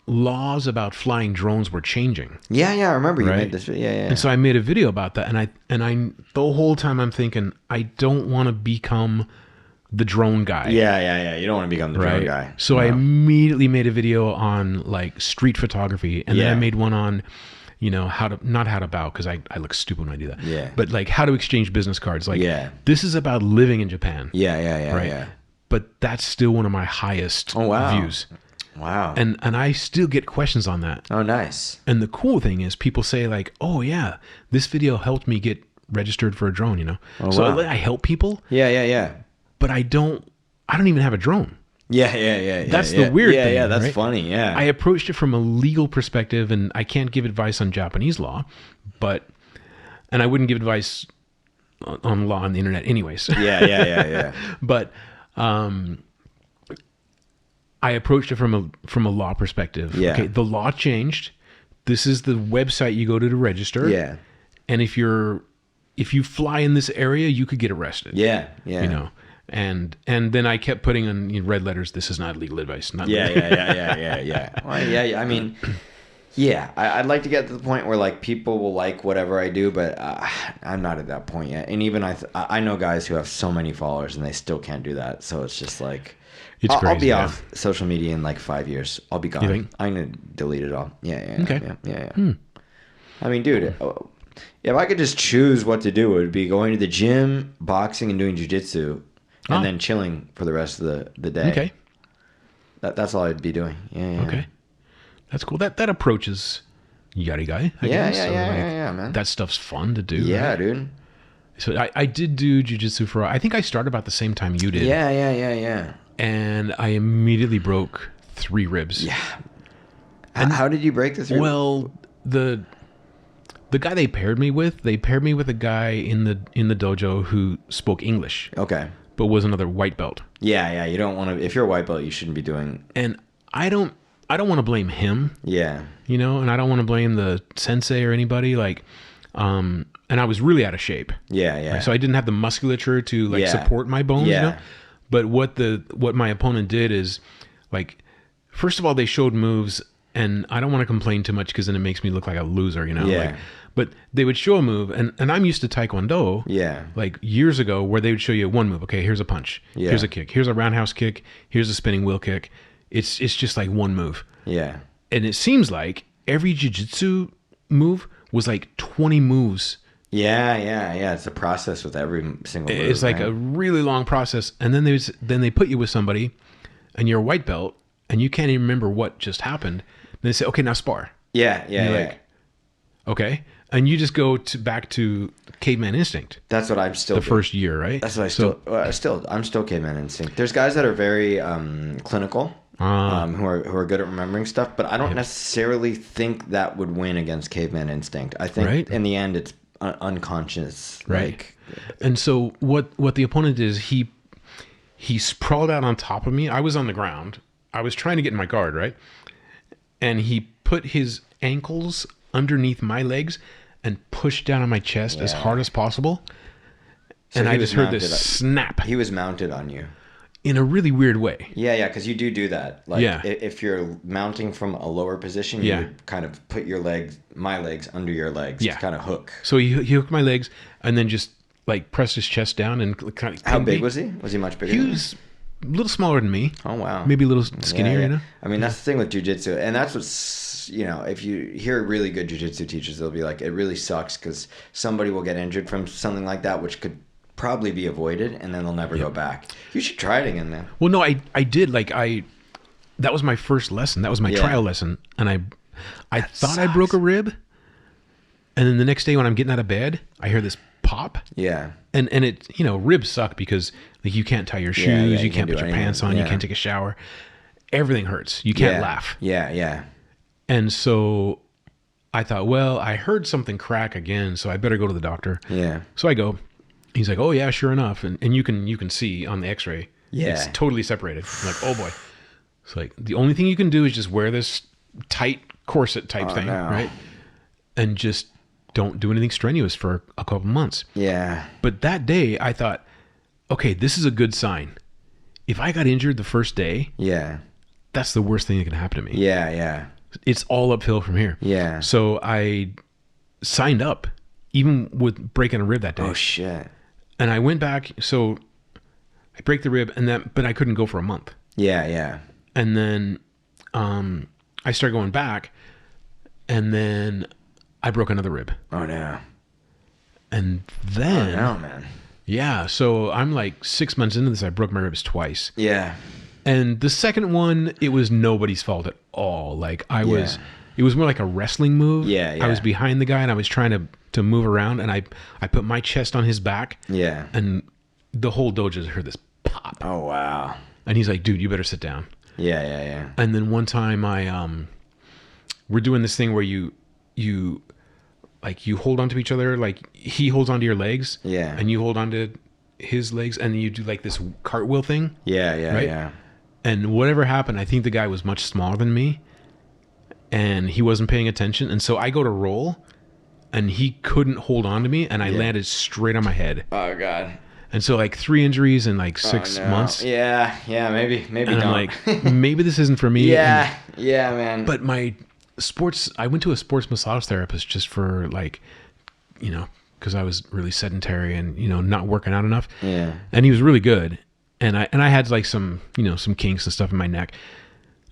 laws about flying drones were changing. Yeah, I remember you Right? made this. Yeah. And so I made a video about that, and I the whole time I'm thinking, I don't want to become the drone guy. Yeah. You don't want to become the drone guy. So I immediately made a video on like street photography, and then I made one on, you know, not how to bow, because I look stupid when I do that. Yeah. But like how to exchange business cards. Like this is about living in Japan. Yeah. Right. Yeah. But that's still one of my highest views. Wow. And I still get questions on that. Oh, nice. And the cool thing is people say like, oh yeah, this video helped me get registered for a drone, you know? So I help people. Yeah. But I don't even have a drone. Yeah. That's the weird thing. Yeah, that's right? funny. Yeah. I approached it from a legal perspective, and I can't give advice on Japanese law, and I wouldn't give advice on law on the internet anyways. Yeah. But I approached it from a law perspective. Yeah. Okay, the law changed. This is the website you go to register. Yeah. And if you fly in this area, you could get arrested. Yeah. You know. And then I kept putting in red letters, this is not legal advice. Not Yeah. Well, yeah. I mean, yeah, I'd like to get to the point where like people will like whatever I do, but I'm not at that point yet. And even I know guys who have so many followers and they still can't do that. So it's just like, it's crazy. I'll be off social media in like 5 years. I'll be gone. You think? I'm gonna delete it all. Yeah. Okay. Yeah. I mean, dude, if I could just choose what to do, it would be going to the gym, boxing, and doing jiu-jitsu. And then chilling for the rest of the day. Okay. That's all I'd be doing. Yeah. Okay. That's cool. That approach is yari guy. I guess. Yeah, man. That stuff's fun to do. Yeah, right? dude. So I did do jiu-jitsu for, I think I started about the same time you did. Yeah. And I immediately broke 3 ribs. Yeah. And how did you break this? Well, the guy they paired me with a guy in the dojo who spoke English. Okay. But was another white belt. Yeah. You don't want to. If you're a white belt, you shouldn't be doing. And I don't want to blame him. Yeah. You know, and I don't want to blame the sensei or anybody. Like, and I was really out of shape. Yeah. Right? So I didn't have the musculature to support my bones. Yeah. You know? But what my opponent did is, like, first of all, they showed moves, and I don't want to complain too much because then it makes me look like a loser. You know. Yeah. Like, but they would show a move, and I'm used to Taekwondo. Yeah. Like years ago, where they would show you one move. Okay, here's a punch. Yeah. Here's a kick. Here's a roundhouse kick. Here's a spinning wheel kick. It's just like one move. Yeah. And it seems like every jiu-jitsu move was like 20 moves. Yeah. It's a process with every single move. It's like a really long process. And then they put you with somebody, and you're a white belt, and you can't even remember what just happened. And they say, okay, now spar. Yeah. Like, okay. And you just go back to caveman instinct. That's what I'm still the first year, right? That's what I'm still caveman instinct. There's guys that are very clinical, who are good at remembering stuff, but I don't necessarily think that would win against caveman instinct. I think in the end it's unconscious, right? And so what the opponent did is he sprawled out on top of me. I was on the ground. I was trying to get in my guard, right? And he put his ankles underneath my legs and pushed down on my chest as hard as possible. So and I just heard this snap. He was mounted on you. In a really weird way. Yeah, because you do that. Like, if you're mounting from a lower position, you would kind of put my legs under your legs. Yeah. To kind of hook. So he hooked my legs and then just like pressed his chest down and kind of... How big was he? Was he much bigger than was a little smaller than me. Oh, wow. Maybe a little skinnier, you know? I mean, that's the thing with jiu-jitsu. And that's what's, you know, if you hear really good jiu-jitsu teachers, they'll be like, it really sucks because somebody will get injured from something like that, which could probably be avoided, and then they'll never go back. You should try it again, then. Well, no, I did. Like, that was my first lesson. That was my trial lesson. And I thought I broke a rib. And then the next day when I'm getting out of bed, I hear this pop. Yeah. And it, you know, ribs suck because like you can't tie your shoes, you can't put your pants on, you can't take a shower. Everything hurts. You can't laugh. Yeah. And so I thought, well, I heard something crack again, so I better go to the doctor. Yeah. So I go. He's like, oh yeah, sure enough. And you can see on the x-ray Yeah. It's totally separated. I'm like, oh boy. It's like the only thing you can do is just wear this tight corset type thing, no. right? And just don't do anything strenuous for a couple months. Yeah. But that day I thought, okay, this is a good sign. If I got injured the first day, Yeah. that's the worst thing that can happen to me. Yeah. Yeah. It's all uphill from here. Yeah. So I signed up, even with breaking a rib that day. Oh shit. And I went back. So I break the rib, but I couldn't go for a month. Yeah. Yeah. And then I started going back, and then I broke another rib. Oh no. And then, Oh no, man. yeah. So I'm like 6 months into this. I broke my ribs twice. Yeah. And the second one, it was nobody's fault at all. Like it was more like a wrestling move. Yeah, yeah. I was behind the guy and I was trying to move around, and I put my chest on his back. Yeah. And the whole dojo just heard this pop. Oh wow. And he's like, dude, you better sit down. Yeah. Yeah. Yeah. And then one time we're doing this thing where you hold onto each other, like he holds onto your legs. Yeah. And you hold onto his legs, and you do like this cartwheel thing. Yeah. Yeah. Right? Yeah. And whatever happened, I think the guy was much smaller than me, and he wasn't paying attention. And so I go to roll, and he couldn't hold on to me, and I landed straight on my head. Oh god. And so like 3 injuries in like 6 months. Yeah. Yeah. Maybe. And don't. I'm like, maybe this isn't for me. Yeah. Yeah, man. But I went to a sports massage therapist just for like, because I was really sedentary and, not working out enough. Yeah. And he was really good. And I had like some kinks and stuff in my neck.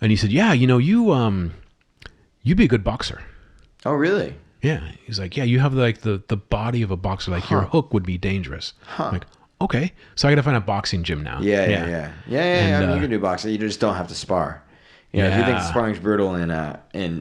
And he said, yeah, you'd be a good boxer. Oh, really? Yeah. He's like, yeah, you have like the body of a boxer. Like your hook would be dangerous. I'm like, okay. So I got to find a boxing gym now. Yeah. And, I mean, you can do boxing. You just don't have to spar. If you think sparring's brutal in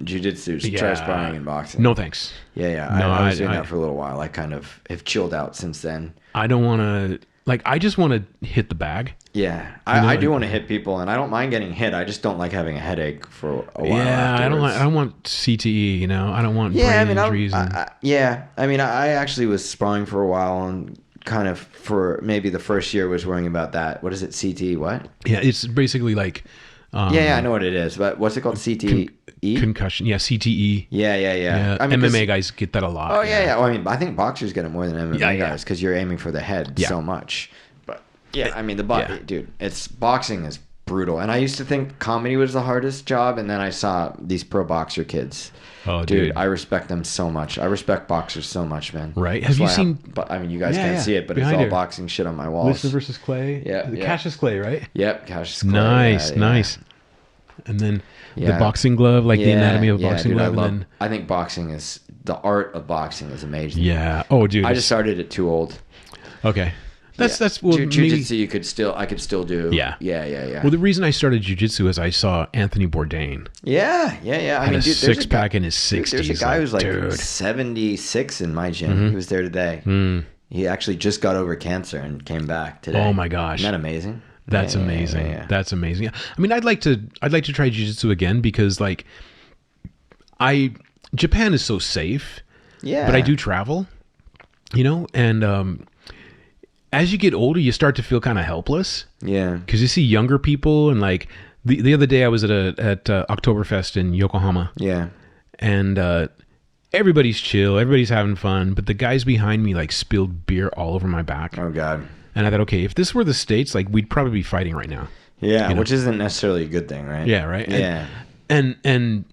Jiu Jitsu, just try sparring in boxing. No thanks. Yeah. No, I was doing that for a little while. I kind of have chilled out since then. I don't want to, I just want to hit the bag. Yeah. I do want to hit people, and I don't mind getting hit. I just don't like having a headache for a while. Yeah, afterwards. I don't want CTE, I don't want brain injuries. I actually was sparring for a while, and kind of for maybe the first year was worrying about that. What is it? CTE what? Yeah, it's basically like... I know what it is, but what's it called? CTE? Concussion. Yeah, CTE. Yeah. I mean, MMA guys get that a lot. Oh, yeah. Well, I mean, I think boxers get it more than MMA Yeah. guys because you're aiming for the head so much. But, yeah, I mean, dude, boxing is brutal. And I used to think comedy was the hardest job, and then I saw these pro boxer kids. Oh, dude, I respect them so much. I respect boxers so much, man. Right? Have you seen... I mean, you guys can't see it, but it's all boxing shit on my walls. Lister versus Clay? Yeah. Cassius Clay, right? Yep, Cassius Clay. Nice. And then the boxing glove, like the anatomy of a boxing glove. I think the art of boxing is amazing. Yeah. Oh, dude. I just started it too old. Okay. That's well, Jiu-Jitsu I could still do. Yeah. Yeah. Well, the reason I started Jiu-Jitsu is I saw Anthony Bourdain. Yeah. I mean, dude, six-pack in his 60s. There's a guy who's like 76 in my gym. He was there today. He actually just got over cancer and came back today. Oh my gosh. Isn't that amazing? That's amazing. Yeah. That's amazing. I mean, I'd like to try Jiu-Jitsu again because Japan is so safe. Yeah. But I do travel, and as you get older, you start to feel kind of helpless. Yeah. Because you see younger people, and like the other day I was at Oktoberfest in Yokohama. Yeah. And everybody's chill, everybody's having fun, but the guys behind me spilled beer all over my back. Oh God. And I thought, okay, if this were the States, we'd probably be fighting right now. Yeah, which isn't necessarily a good thing, right? Yeah, right. Yeah. And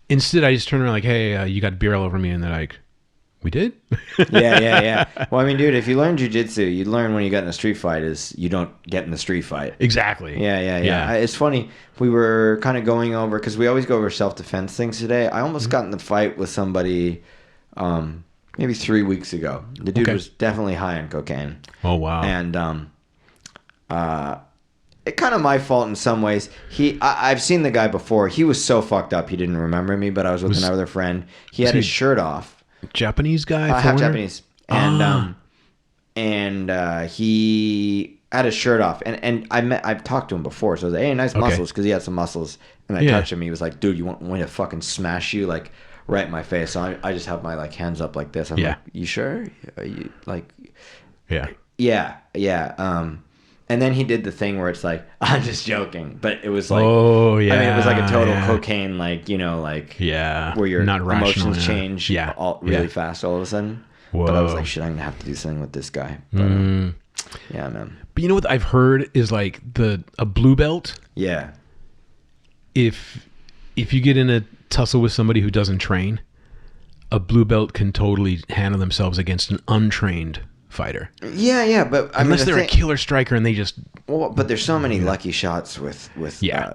instead, I just turned around hey, you got beer all over me, and they're like, we did? Yeah. Well, I mean, dude, if you learn jiu-jitsu, you learn when you get in a street fight is you don't get in the street fight. Exactly. Yeah. It's funny. We were kind of going over, because we always go over self-defense things today. I almost got in the fight with somebody maybe 3 weeks ago. The dude was definitely high on cocaine. Oh, wow. And it kind of my fault in some ways. I've seen the guy before. He was so fucked up he didn't remember me, but I was with another friend. He had his shirt off. Japanese guy? Half Japanese. And he had his shirt off. And I've talked to him before, so I was like, hey, nice muscles, because he had some muscles. And I touched him. He was like, dude, you want me to fucking smash you right in my face? So I just have my hands up like this. I'm like, you sure? Are you Yeah. And And then he did the thing where it's like, I'm just joking, but it was like, oh yeah, I mean, it was like a total cocaine, like, you know, like, where your not rational, emotions change really fast all of a sudden. Whoa. But I was like, shit, I'm gonna have to do something with this guy. But, yeah, man. But you know what I've heard is like a blue belt. Yeah. If you get in a tussle with somebody who doesn't train, a blue belt can totally handle themselves against an untrained fighter. Yeah, but unless they're a killer striker and they just but there's so many lucky shots with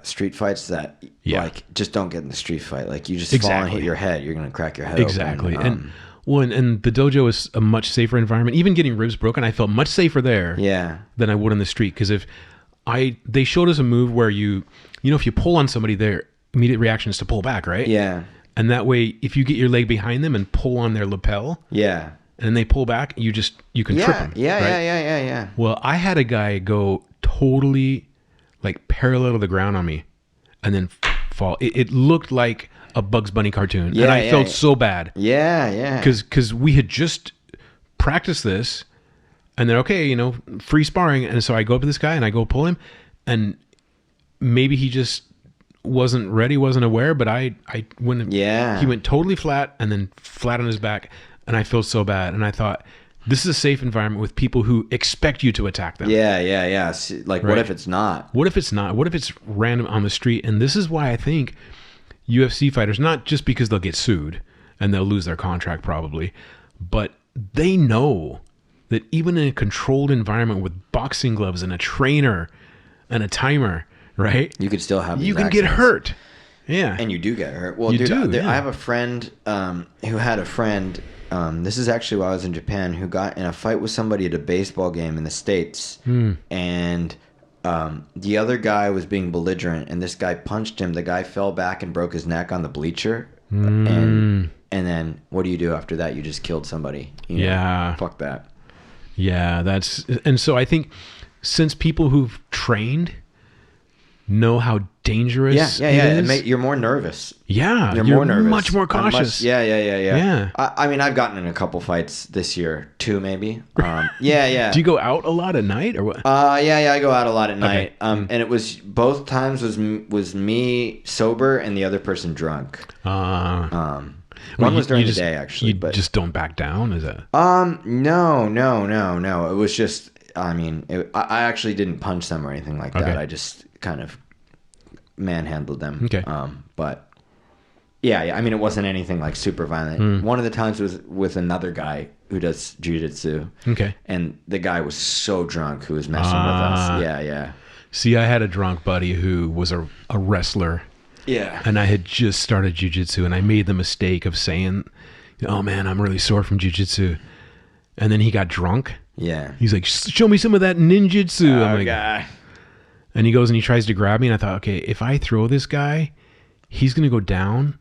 street fights that like just don't get in the street fight. Like you just fall and hit your head, you're gonna crack your head exactly. open. And the dojo is a much safer environment. Even getting ribs broken, I felt much safer there than I would in the street. Because they showed us a move where you know, if you pull on somebody, their immediate reaction is to pull back, right? Yeah. And that way, if you get your leg behind them and pull on their lapel, and they pull back, you can trip them. Yeah. Well, I had a guy go totally like parallel to the ground on me, and then fall. It looked like a Bugs Bunny cartoon, and I felt so bad. Yeah. Because we had just practiced this, and then okay, you know, free sparring, and so I go up to this guy and I go pull him, and maybe he just wasn't ready, wasn't aware, but I went. He went totally flat and then flat on his back, and I felt so bad, and I thought, this is a safe environment with people who expect you to attack them. Yeah. Like, what if it's not? What if it's not? What if it's random on the street? And this is why I think UFC fighters, not just because they'll get sued and they'll lose their contract probably, but they know that even in a controlled environment with boxing gloves and a trainer and a timer, right? You could still have. You can get hurt. Yeah. And you do get hurt. Well, dude, I have a friend who had a friend. This is actually while I was in Japan, who got in a fight with somebody at a baseball game in the States, and the other guy was being belligerent, and this guy punched him. The guy fell back and broke his neck on the bleacher, and then what do you do after that? You just killed somebody. You know? Fuck that. Yeah, and so I think since people who've trained know how dangerous it is. You're more nervous. Yeah, you're more nervous. Much more cautious. Yeah. I mean, I've gotten in a couple fights this year, 2 maybe. Yeah. Do you go out a lot at night or what? Yeah, I go out a lot at night. And it was both times was me sober and the other person drunk. One was during the day actually. But just don't back down, is it? No. It was just. I mean, I actually didn't punch them or anything like that. I just kind of manhandled them. Okay. But yeah. I mean, it wasn't anything like super violent. One of the times was with another guy who does Jiu Jitsu. Okay. And the guy was so drunk who was messing with us. Yeah. See, I had a drunk buddy who was a wrestler. Yeah. And I had just started Jiu Jitsu, and I made the mistake of saying, "Oh man, I'm really sore from Jiu Jitsu," and then he got drunk. Yeah. He's like, "Show me some of that ninjutsu." I'm like, God. And he goes and he tries to grab me, and I thought, okay, if I throw this guy, he's going to go down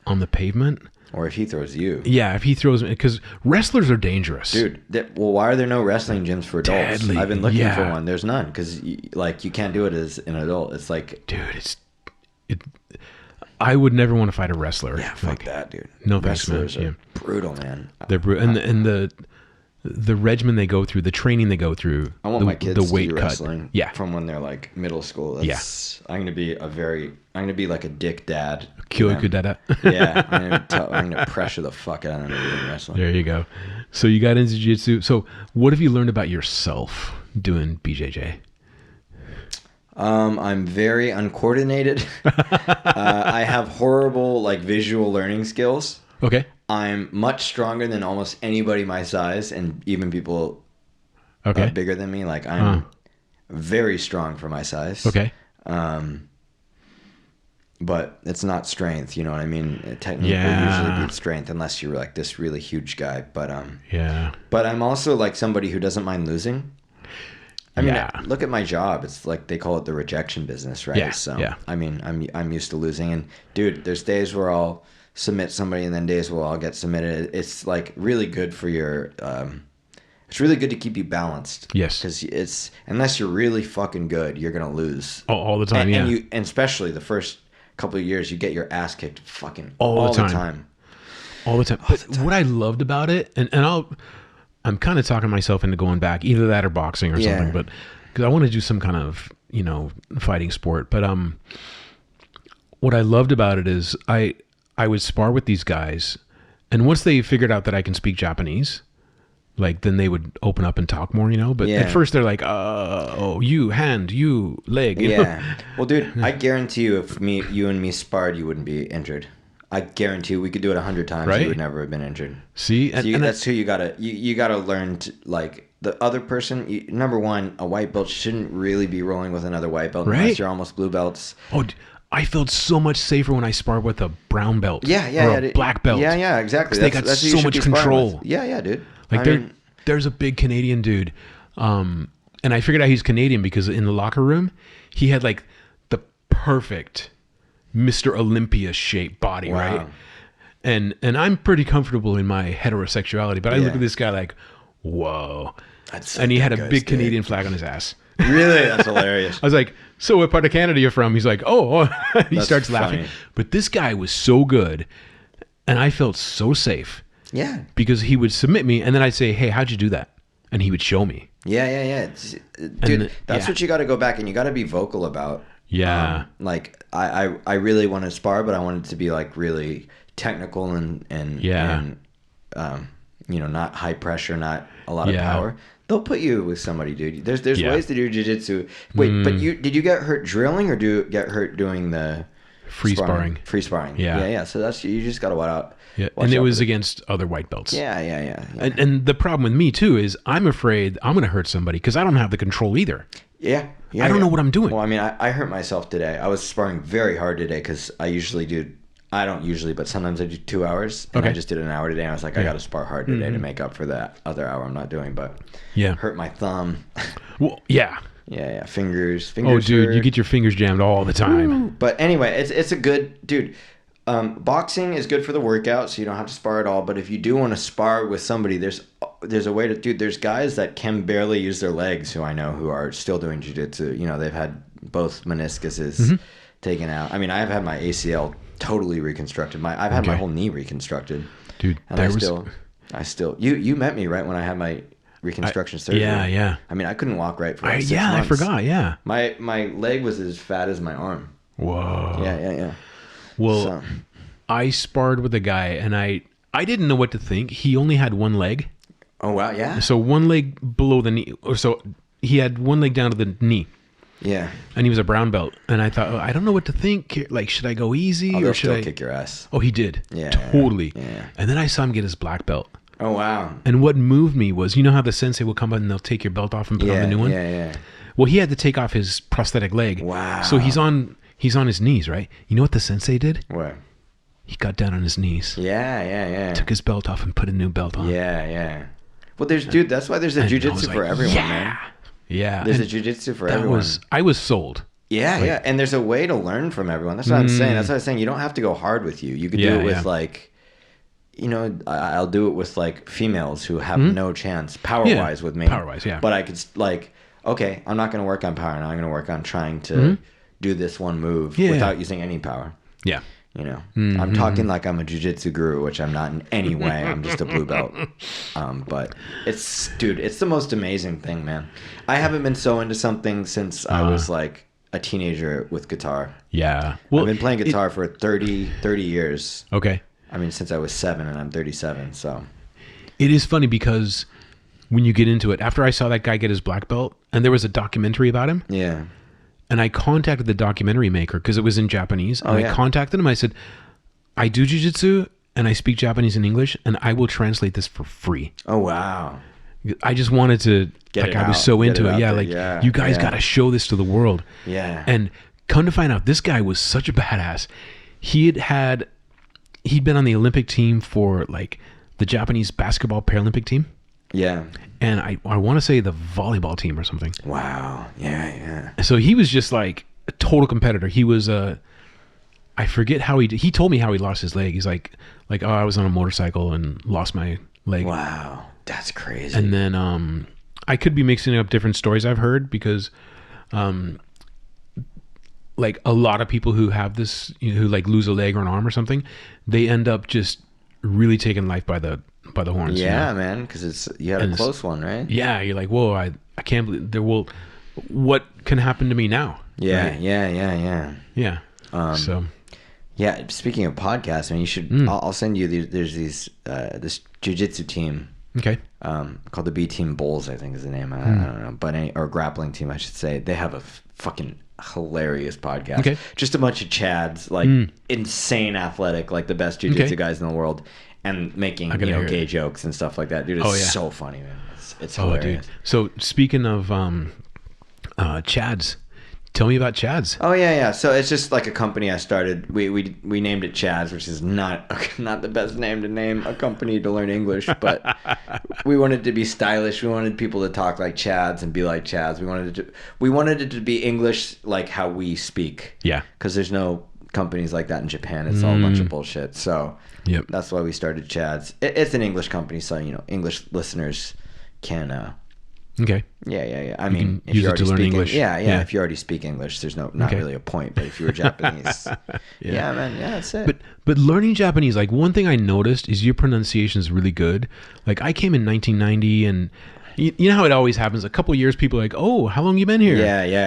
on the pavement. Or if he throws you. Yeah, if he throws me, because wrestlers are dangerous. Dude, why are there no wrestling gyms for adults? Deadly. I've been looking for one. There's none, because you can't do it as an adult. It's like... Dude, I would never want to fight a wrestler. Yeah, fuck that, dude. No thanks, man. Wrestlers are brutal, man. They're brutal. And the regimen they go through, the training they go through. I want my kids the weight to do cut. wrestling. Yeah. From when they're like middle school. I'm gonna be like a dick dad. Kyoku dada. Yeah. I'm gonna pressure the fuck out of them doing wrestling. There you go. So you got into jiu-jitsu. So what have you learned about yourself doing BJJ? I'm very uncoordinated. I have horrible like visual learning skills. Okay. I'm much stronger than almost anybody my size, and even people bigger than me. Like I'm very strong for my size. Okay. But it's not strength, you know what I mean? Technically, usually beats strength unless you're like this really huge guy. But But I'm also like somebody who doesn't mind losing. I mean, look at my job. It's like they call it the rejection business, right? Yeah. So I mean, I'm used to losing, and dude, there's days where I'll submit somebody, and then days where I'll get submitted. It's like really good for your. It's really good to keep you balanced. Yes. Because it's unless you're really fucking good, you're gonna lose all the time. And especially the first couple of years, you get your ass kicked fucking all the time. All the time. But what I loved about it, and I'm kind of talking myself into going back, either that or boxing or something. But because I want to do some kind of, fighting sport. But what I loved about it is I would spar with these guys, and once they figured out that I can speak Japanese, like then they would open up and talk more, But at first they're like, oh, you hand, you leg. Yeah. Well, dude, I guarantee you, if you and me sparred, you wouldn't be injured. I guarantee you, we could do it 100 times. Right? You would never have been injured. See, so that's who you gotta. You gotta learn to, like, the other person. Number one, a white belt shouldn't really be rolling with another white belt unless you're almost blue belts. Oh, I felt so much safer when I sparred with a brown belt. Yeah, or a black belt. Yeah, exactly. They got so much control. Yeah, dude. Like there's a big Canadian dude, and I figured out he's Canadian because in the locker room, he had like the perfect Mr. Olympia shaped body, right? And I'm pretty comfortable in my heterosexuality, but I look at this guy like, whoa. And he had a big Canadian flag on his ass. Really? That's hilarious. I was like, so what part of Canada are you from? He's like, oh. He starts laughing. But this guy was so good, and I felt so safe. Yeah. Because he would submit me, and then I'd say, hey, how'd you do that? And he would show me. Yeah. Dude, that's what you got to go back, and you got to be vocal about. Yeah. Like, I really want to spar, but I want it to be, like, really technical and not high pressure, not a lot of power. They'll put you with somebody, dude. There's ways to do jiu-jitsu. Wait, but did you get hurt drilling or do you get hurt doing the free sparring? Free sparring. Yeah. So you just got to watch out. Yeah. And it was against other white belts. Yeah. And the problem with me too is I'm afraid I'm going to hurt somebody because I don't have the control either. Yeah. I don't know what I'm doing. Well, I mean, I hurt myself today. I was sparring very hard today because I don't usually, but sometimes I do 2 hours. And I just did an hour today. And I was like, I got to spar hard today to make up for that other hour I'm not doing. But hurt my thumb. Well, yeah. Yeah. Fingers. Oh, dude, hurt. you get your fingers jammed all the time. Ooh. But anyway, it's a good, dude. Boxing is good for the workout, so you don't have to spar at all. But if you do want to spar with somebody, there's a way to, dude. There's guys that can barely use their legs who I know who are still doing jiu-jitsu. They've had both meniscuses taken out. I mean, I've had my ACL totally reconstructed. I've had my whole knee reconstructed. Dude, and I still you met me right when I had my reconstruction surgery. Yeah. I mean, I couldn't walk right for like 6 months. I forgot. Yeah. My leg was as fat as my arm. Whoa. Yeah. Well, I sparred with a guy, and I didn't know what to think. He only had one leg. Oh wow, yeah. So one leg below the knee, or so he had one leg down to the knee. Yeah. And he was a brown belt, and I thought, I don't know what to think. Like, should I go easy or should I kick your ass? Oh, he did. Yeah. Totally. Yeah. And then I saw him get his black belt. Oh wow. And what moved me was, you know how the sensei will come up and they'll take your belt off and put on the new one? Yeah. Well, he had to take off his prosthetic leg. Wow. So he's on his knees, right? You know what the sensei did? What? He got down on his knees. Yeah. Took his belt off and put a new belt on. Yeah. Well, that's why there's a jiu-jitsu for everyone, man. Yeah. There's a jiu-jitsu for everyone. I was sold. Yeah. And there's a way to learn from everyone. That's what I'm saying. That's what I was saying. You don't have to go hard with you. You could do it with like, I'll do it with like females who have no chance power-wise with me. Power-wise, yeah. But I could like, okay, I'm not going to work on power now. I'm going to work on trying to do this one move without using any power. Yeah. I'm talking like I'm a jiu-jitsu guru, which I'm not in any way. I'm just a blue belt. But it's the most amazing thing, man. I haven't been so into something since I was like a teenager with guitar. Yeah. Well, I've been playing guitar for 30 years. Okay. I mean, since I was 7 and I'm 37, so. It is funny because when you get into it, after I saw that guy get his black belt, and there was a documentary about him. Yeah. And I contacted the documentary maker because it was in Japanese. And I contacted him. I said, I do jiu-jitsu and I speak Japanese and English, and I will translate this for free. Oh, wow. I just wanted to, I was so into it. Yeah, you guys got to show this to the world. Yeah. And come to find out, this guy was such a badass. He'd been on the Olympic team for like the Japanese basketball Paralympic team. Yeah. And I want to say the volleyball team or something. Wow. Yeah. So he was just like a total competitor. He was I forget how he told me how he lost his leg. He's like, oh, I was on a motorcycle and lost my leg. Wow. That's crazy. And then I could be mixing up different stories I've heard because like a lot of people who have this, who like lose a leg or an arm or something, they end up just really taking life by the horns. Yeah, man, because you had a close one, right? Yeah, you're like, whoa, I can't believe what can happen to me now? Yeah, right? yeah. So Yeah, speaking of podcasts, I mean, you should. I'll send you. There's these this Jiu Jitsu team. Okay. Called the B Team Bulls, I think is the name. I don't know, but or grappling team, I should say. They have a fucking hilarious podcast. Okay. Just a bunch of Chads, like insane athletic, like the best Jiu Jitsu guys in the world, and making gay jokes and stuff like that. Dude, it's so funny, man. It's hilarious. Dude. So speaking of Chads. Tell me about Chads. Oh yeah. So it's just like a company I started. We named it Chads, which is not the best name to name a company to learn English, but we wanted to be stylish. We wanted people to talk like Chads and be like Chads. We wanted it to be English like how we speak. Yeah. Because there's no companies like that in Japan. It's all a bunch of bullshit. So that's why we started Chads. It's an English company, so English listeners can. Okay. Yeah. I mean, if use you it to already learn speak English. Yeah. If you already speak English, there's not really a point. But if you were Japanese, man, that's it. But learning Japanese, like one thing I noticed is your pronunciation is really good. Like I came in 1990, and you know how it always happens. A couple of years, people are like, "Oh, how long you been here?"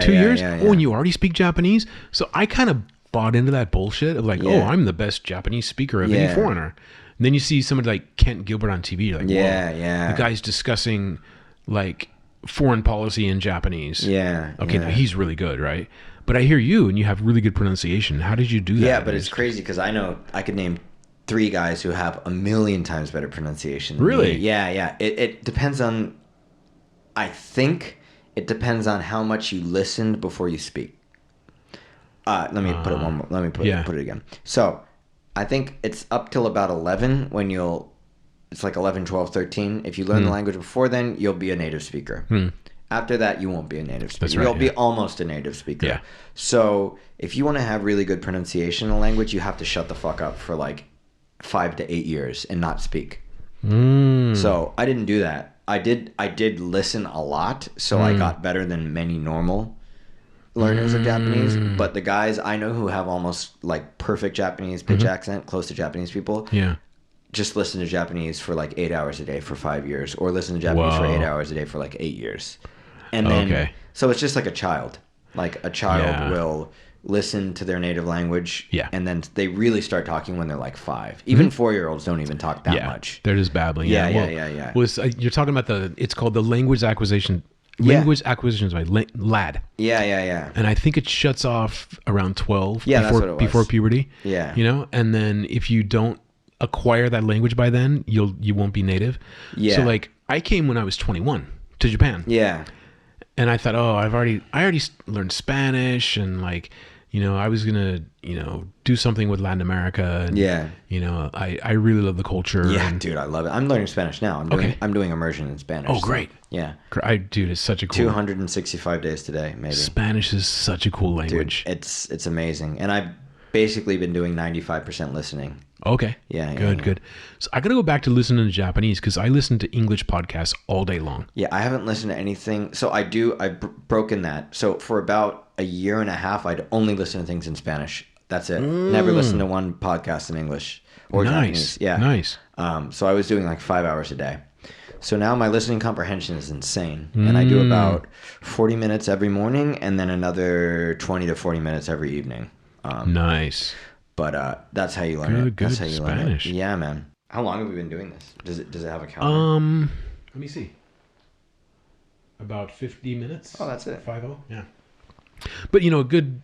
2 years. Oh, and you already speak Japanese. So I kind of bought into that bullshit of like, "Oh, I'm the best Japanese speaker of any foreigner." And then you see somebody like Kent Gilbert on TV, you're like, "Whoa, the guy's discussing like foreign policy in Japanese." Now he's really good, right? But I hear you, and you have really good pronunciation. How did you do that? Yeah, but it's crazy because I know I could name 3 guys who have a million times better pronunciation than me. Yeah. It depends on. I think it depends on how much you listened before you speak. Let me put it one more. Let me put it again. So, I think it's up till about 11 when you'll. It's like 11, 12, 13. If you learn the language before then, you'll be a native speaker. After that, you won't be a native speaker. That's right, you'll be almost a native speaker. Yeah. So if you want to have really good pronunciation in a language, you have to shut the fuck up for like 5 to 8 years and not speak. So I didn't do that. I did listen a lot, so I got better than many normal learners of Japanese. But the guys I know who have almost like perfect Japanese pitch accent, close to Japanese people, just listen to Japanese for like 8 hours a day for 5 years, or listen to Japanese for 8 hours a day for like 8 years. And then, so it's just like a child. Like a child will listen to their native language, and then they really start talking when they're like 5. Even 4-year-olds don't even talk that much. They're just babbling. Yeah. You're talking about it's called the language acquisition. Language acquisition is by LAD. Yeah. And I think it shuts off around 12 before puberty. Yeah. And then if you don't acquire that language by then, you won't be native. So like I came when I was 21 to Japan. Yeah. And I thought, I already learned Spanish, and like, I was gonna, do something with Latin America. And, I really love the culture. Yeah, dude, I love it. I'm learning Spanish now. I'm doing immersion in Spanish. Oh, great. Yeah. Dude, it's such a cool. 265 days today, maybe. Spanish is such a cool language. Dude, it's amazing, and I've basically been doing 95% listening. Okay. Yeah. Good. So I got to go back to listening to Japanese because I listen to English podcasts all day long. Yeah, I haven't listened to anything. So I've broken that. So for about a year and a half, I'd only listen to things in Spanish. That's it. Never listened to one podcast in English or Japanese. Yeah. Nice. So I was doing like 5 hours a day. So now my listening comprehension is insane. And I do about 40 minutes every morning and then another 20 to 40 minutes every evening. Nice. But that's how you learn it. That's how you Spanish. learn it. Yeah, man. How long have we been doing this? Does it have a calendar? Let me see. About 50 minutes. Oh, that's it. 50. Yeah. But a good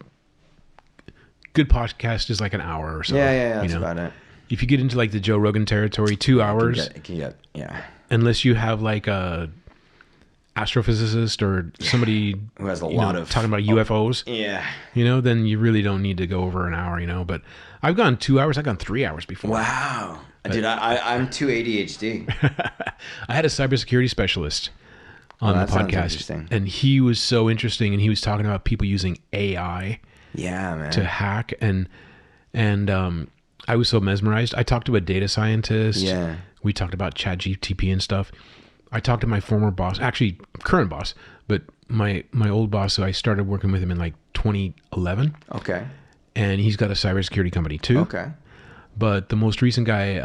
podcast is like an hour or so. Yeah. That's about it. If you get into like the Joe Rogan territory, 2 hours. It can get. Unless you have like a astrophysicist or somebody who has a lot of talking about UFOs. Yeah. Then you really don't need to go over an hour, But I've gone 2 hours. I've gone 3 hours before. Wow. Dude, I'm too ADHD. I had a cybersecurity specialist on the podcast, and he was so interesting, and he was talking about people using AI to hack, and I was so mesmerized. I talked to a data scientist. Yeah. We talked about ChatGPT and stuff. I talked to my former boss, actually current boss, but my old boss, so I started working with him in like 2011. Okay. And he's got a cybersecurity company too. Okay. But the most recent guy,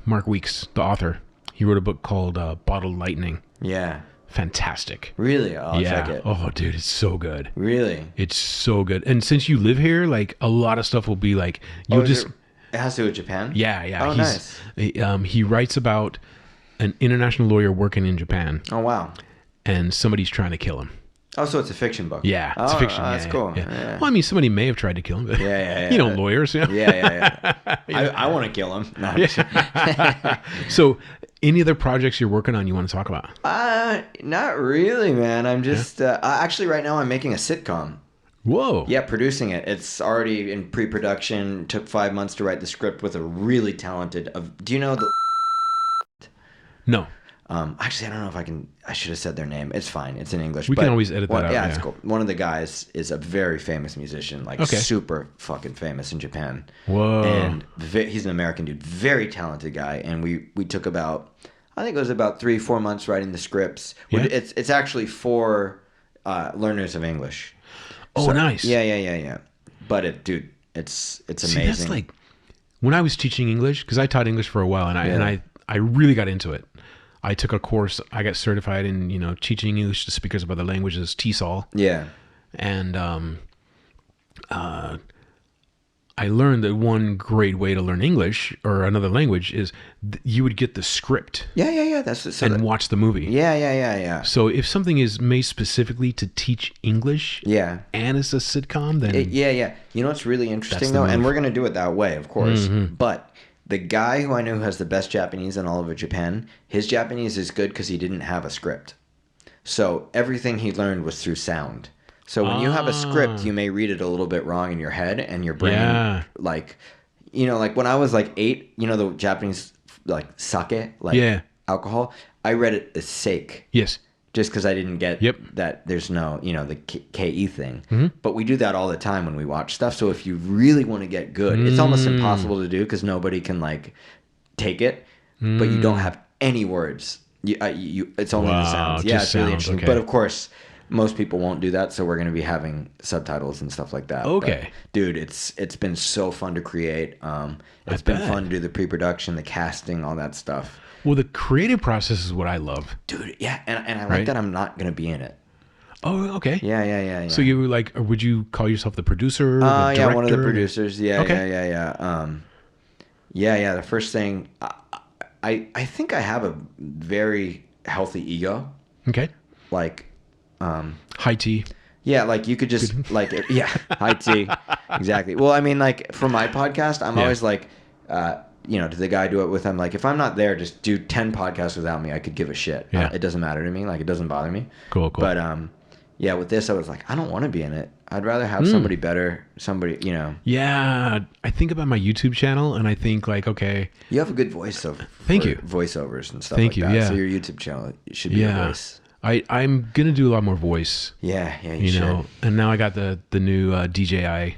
Mark Weeks, the author, he wrote a book called Bottled Lightning. Yeah. fantastic. Really? I'll check it. Oh, dude, it's so good. Really? It's so good. And since you live here, like a lot of stuff will be like you'll just. It has to do with Japan? Yeah. Oh, nice. He writes about an international lawyer working in Japan. Oh, wow. And somebody's trying to kill him. Oh, so it's a fiction book. Yeah, it's fiction. That's cool. Yeah. Well, I mean, somebody may have tried to kill him. But you know, lawyers. Yeah. I want to kill him. No, So, any other projects you're working on you want to talk about? Not really, man. I'm just actually right now I'm making a sitcom. Whoa. Yeah, producing it. It's already in pre-production. Took 5 months to write the script with a really talented. Do you know the? No. Actually, I don't know if I can. I should have said their name. It's fine. It's in English. We can always edit that out. Yeah, it's cool. One of the guys is a very famous musician, like super fucking famous in Japan. Whoa. And he's an American dude, very talented guy. And we took about, I think it was about 3-4 months writing the scripts. Yeah. It's actually for learners of English. Oh, nice. Yeah. But it's amazing. See, that's like when I was teaching English, because I taught English for a while, and I really got into it. I took a course. I got certified in teaching English to speakers of other languages, TESOL. Yeah. And I learned that one great way to learn English or another language is you would get the script. Yeah. That's and watch the movie. Yeah. So if something is made specifically to teach English, and it's a sitcom, then yeah. You know what's really interesting though, and we're gonna do it that way, of course, but. The guy who I know who has the best Japanese in all of Japan, his Japanese is good because he didn't have a script. So everything he learned was through sound. So when you have a script, you may read it a little bit wrong in your head and your brain, like when I was like 8, the Japanese like sake, alcohol, I read it as sake. Yes. Just because I didn't get that there's no, the KE thing. But we do that all the time when we watch stuff. So if you really want to get good, it's almost impossible to do because nobody can like take it, but you don't have any words. It's only the sounds. Yeah, it's really interesting. Okay. But of course, most people won't do that. So we're going to be having subtitles and stuff like that. Okay. But, dude, it's been so fun to create. It's been fun to do the pre-production, the casting, all that stuff. Well, the creative process is what I love. Dude, yeah. And I like that I'm not going to be in it. Oh, okay. Yeah. So you would you call yourself the producer? The director? Yeah, one of the producers. Yeah, okay. Yeah. The first thing, I think I have a very healthy ego. Okay. Like, high tea. Yeah, like you could just high tea. Exactly. Well, I mean, like for my podcast, I'm always like, to the guy I do it with, I'm like, if I'm not there, just do 10 podcasts without me. I could give a shit. Yeah. It doesn't matter to me. Like, it doesn't bother me. Cool. But, with this, I was like, I don't want to be in it. I'd rather have somebody better, Yeah. I think about my YouTube channel and I think like, okay. You have a good voice Thank you. Voiceovers and stuff Thank like that. Yeah. So your YouTube channel should be a voice. I'm going to do a lot more voice. Yeah, you should. And now I got the new DJI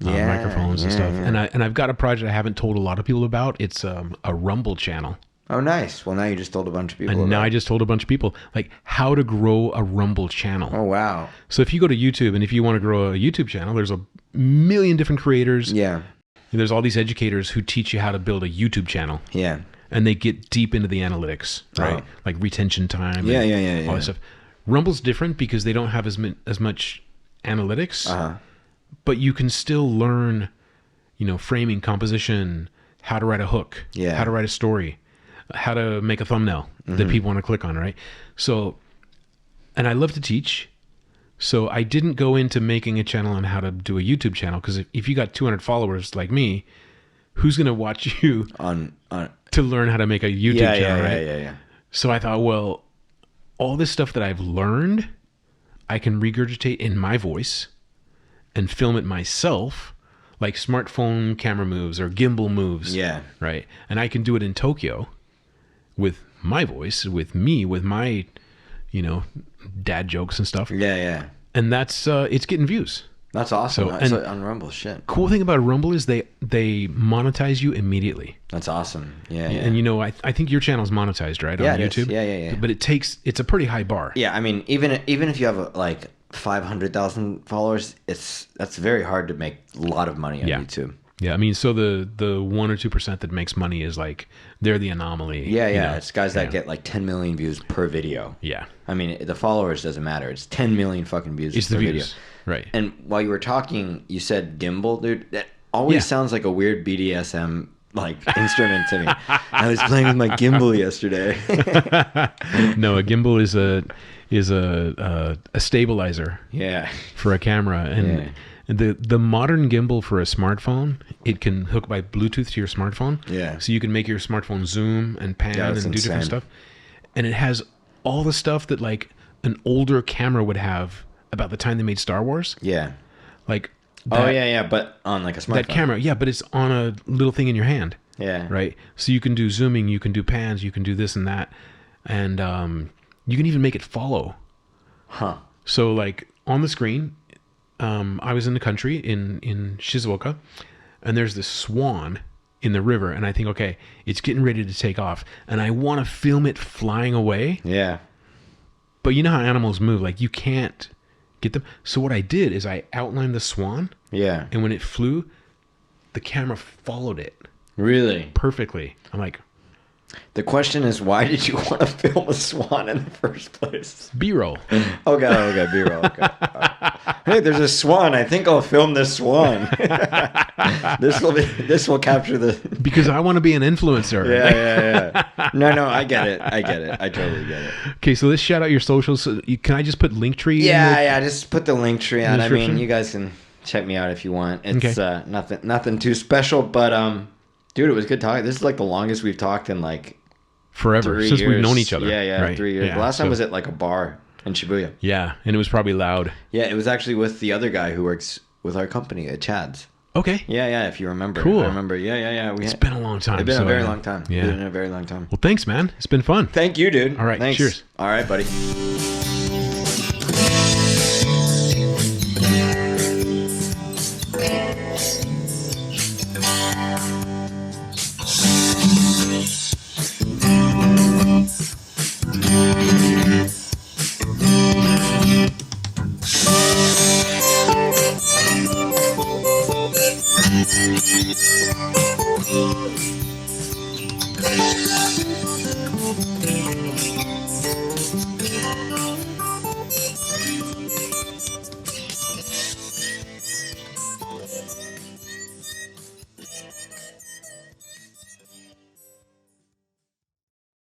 microphones and stuff. Yeah. And I've got a project I haven't told a lot of people about. It's a Rumble channel. Oh, nice. Well, now you just told a bunch of people. And now I just told a bunch of people like how to grow a Rumble channel. Oh, wow. So if you go to YouTube and if you want to grow a YouTube channel, there's a million different creators. Yeah. There's all these educators who teach you how to build a YouTube channel. Yeah. And they get deep into the analytics, right? Like retention time. Yeah. All that stuff. Rumble's different because they don't have as much analytics. But you can still learn, framing, composition, how to write a hook, how to write a story, how to make a thumbnail that people want to click on, right? So, and I love to teach. So I didn't go into making a channel on how to do a YouTube channel because if you got 200 followers like me, who's going to watch you to learn how to make a YouTube channel, right? Yeah. So I thought, well, all this stuff that I've learned, I can regurgitate in my voice and film it myself, like smartphone camera moves or gimbal moves. Yeah. Right. And I can do it in Tokyo with my voice, with me, with my, dad jokes and stuff. Yeah. And that's, it's getting views. That's awesome. So, on Rumble, shit. Cool thing about Rumble is they monetize you immediately. That's awesome. Yeah. And I think your channel's monetized, right? Yeah, on YouTube. Yeah. But it's a pretty high bar. Yeah, I mean, even if you have like 500,000 followers, that's very hard to make a lot of money on YouTube. Yeah, I mean, so the 1 or 2% that makes money is like they're the anomaly. Yeah, you yeah. know? It's guys that get like 10 million views per video. Yeah. I mean, the followers doesn't matter. It's 10 million fucking views It's per the video. views. Right. And while you were talking, you said gimbal, dude. That always sounds like a weird BDSM like instrument to me. I was playing with my gimbal yesterday. No, a gimbal is a stabilizer. Yeah. For a camera, and the modern gimbal for a smartphone, it can hook by Bluetooth to your smartphone. Yeah. So you can make your smartphone zoom and pan and do different stuff, and it has all the stuff that like an older camera would have about the time they made Star Wars. Yeah. Like. But on like a smartphone. That camera, yeah, but it's on a little thing in your hand. Yeah. Right. So you can do zooming, you can do pans, you can do this and that, and you can even make it follow. Huh. So like on the screen, I was in the country in Shizuoka, and there's this swan in the river, and I think, okay, it's getting ready to take off, and I want to film it flying away. Yeah. But you know how animals move, like you can't get them. So what I did is I outlined the swan. Yeah. And when it flew, the camera followed it. Really? Perfectly. I'm like, the question is, why did you want to film a swan in the first place? B-roll. Okay, B-roll. Okay. Right. Hey, there's a swan. I think I'll film this swan. This will capture the. Because I want to be an influencer. Yeah. No, I get it. I totally get it. Okay, so let's shout out your socials. So can I just put Linktree? Yeah. Just put the Linktree on. I mean, you guys can check me out if you want. It's nothing too special, but dude, it was good talking. This is like the longest we've talked in like forever 3 since years. we've known each other. Yeah, right. 3 years. Yeah, The last time was at like a bar in Shibuya. Yeah, and it was probably loud. Yeah, it was actually with the other guy who works with our company at Chad's. Okay. Yeah, if you remember. Cool. I remember. Yeah. It's been a long time. It's been a very long time. Yeah. It's been a very long time. Well, thanks, man. It's been fun. Thank you, dude. All right. Thanks. Cheers. All right, buddy.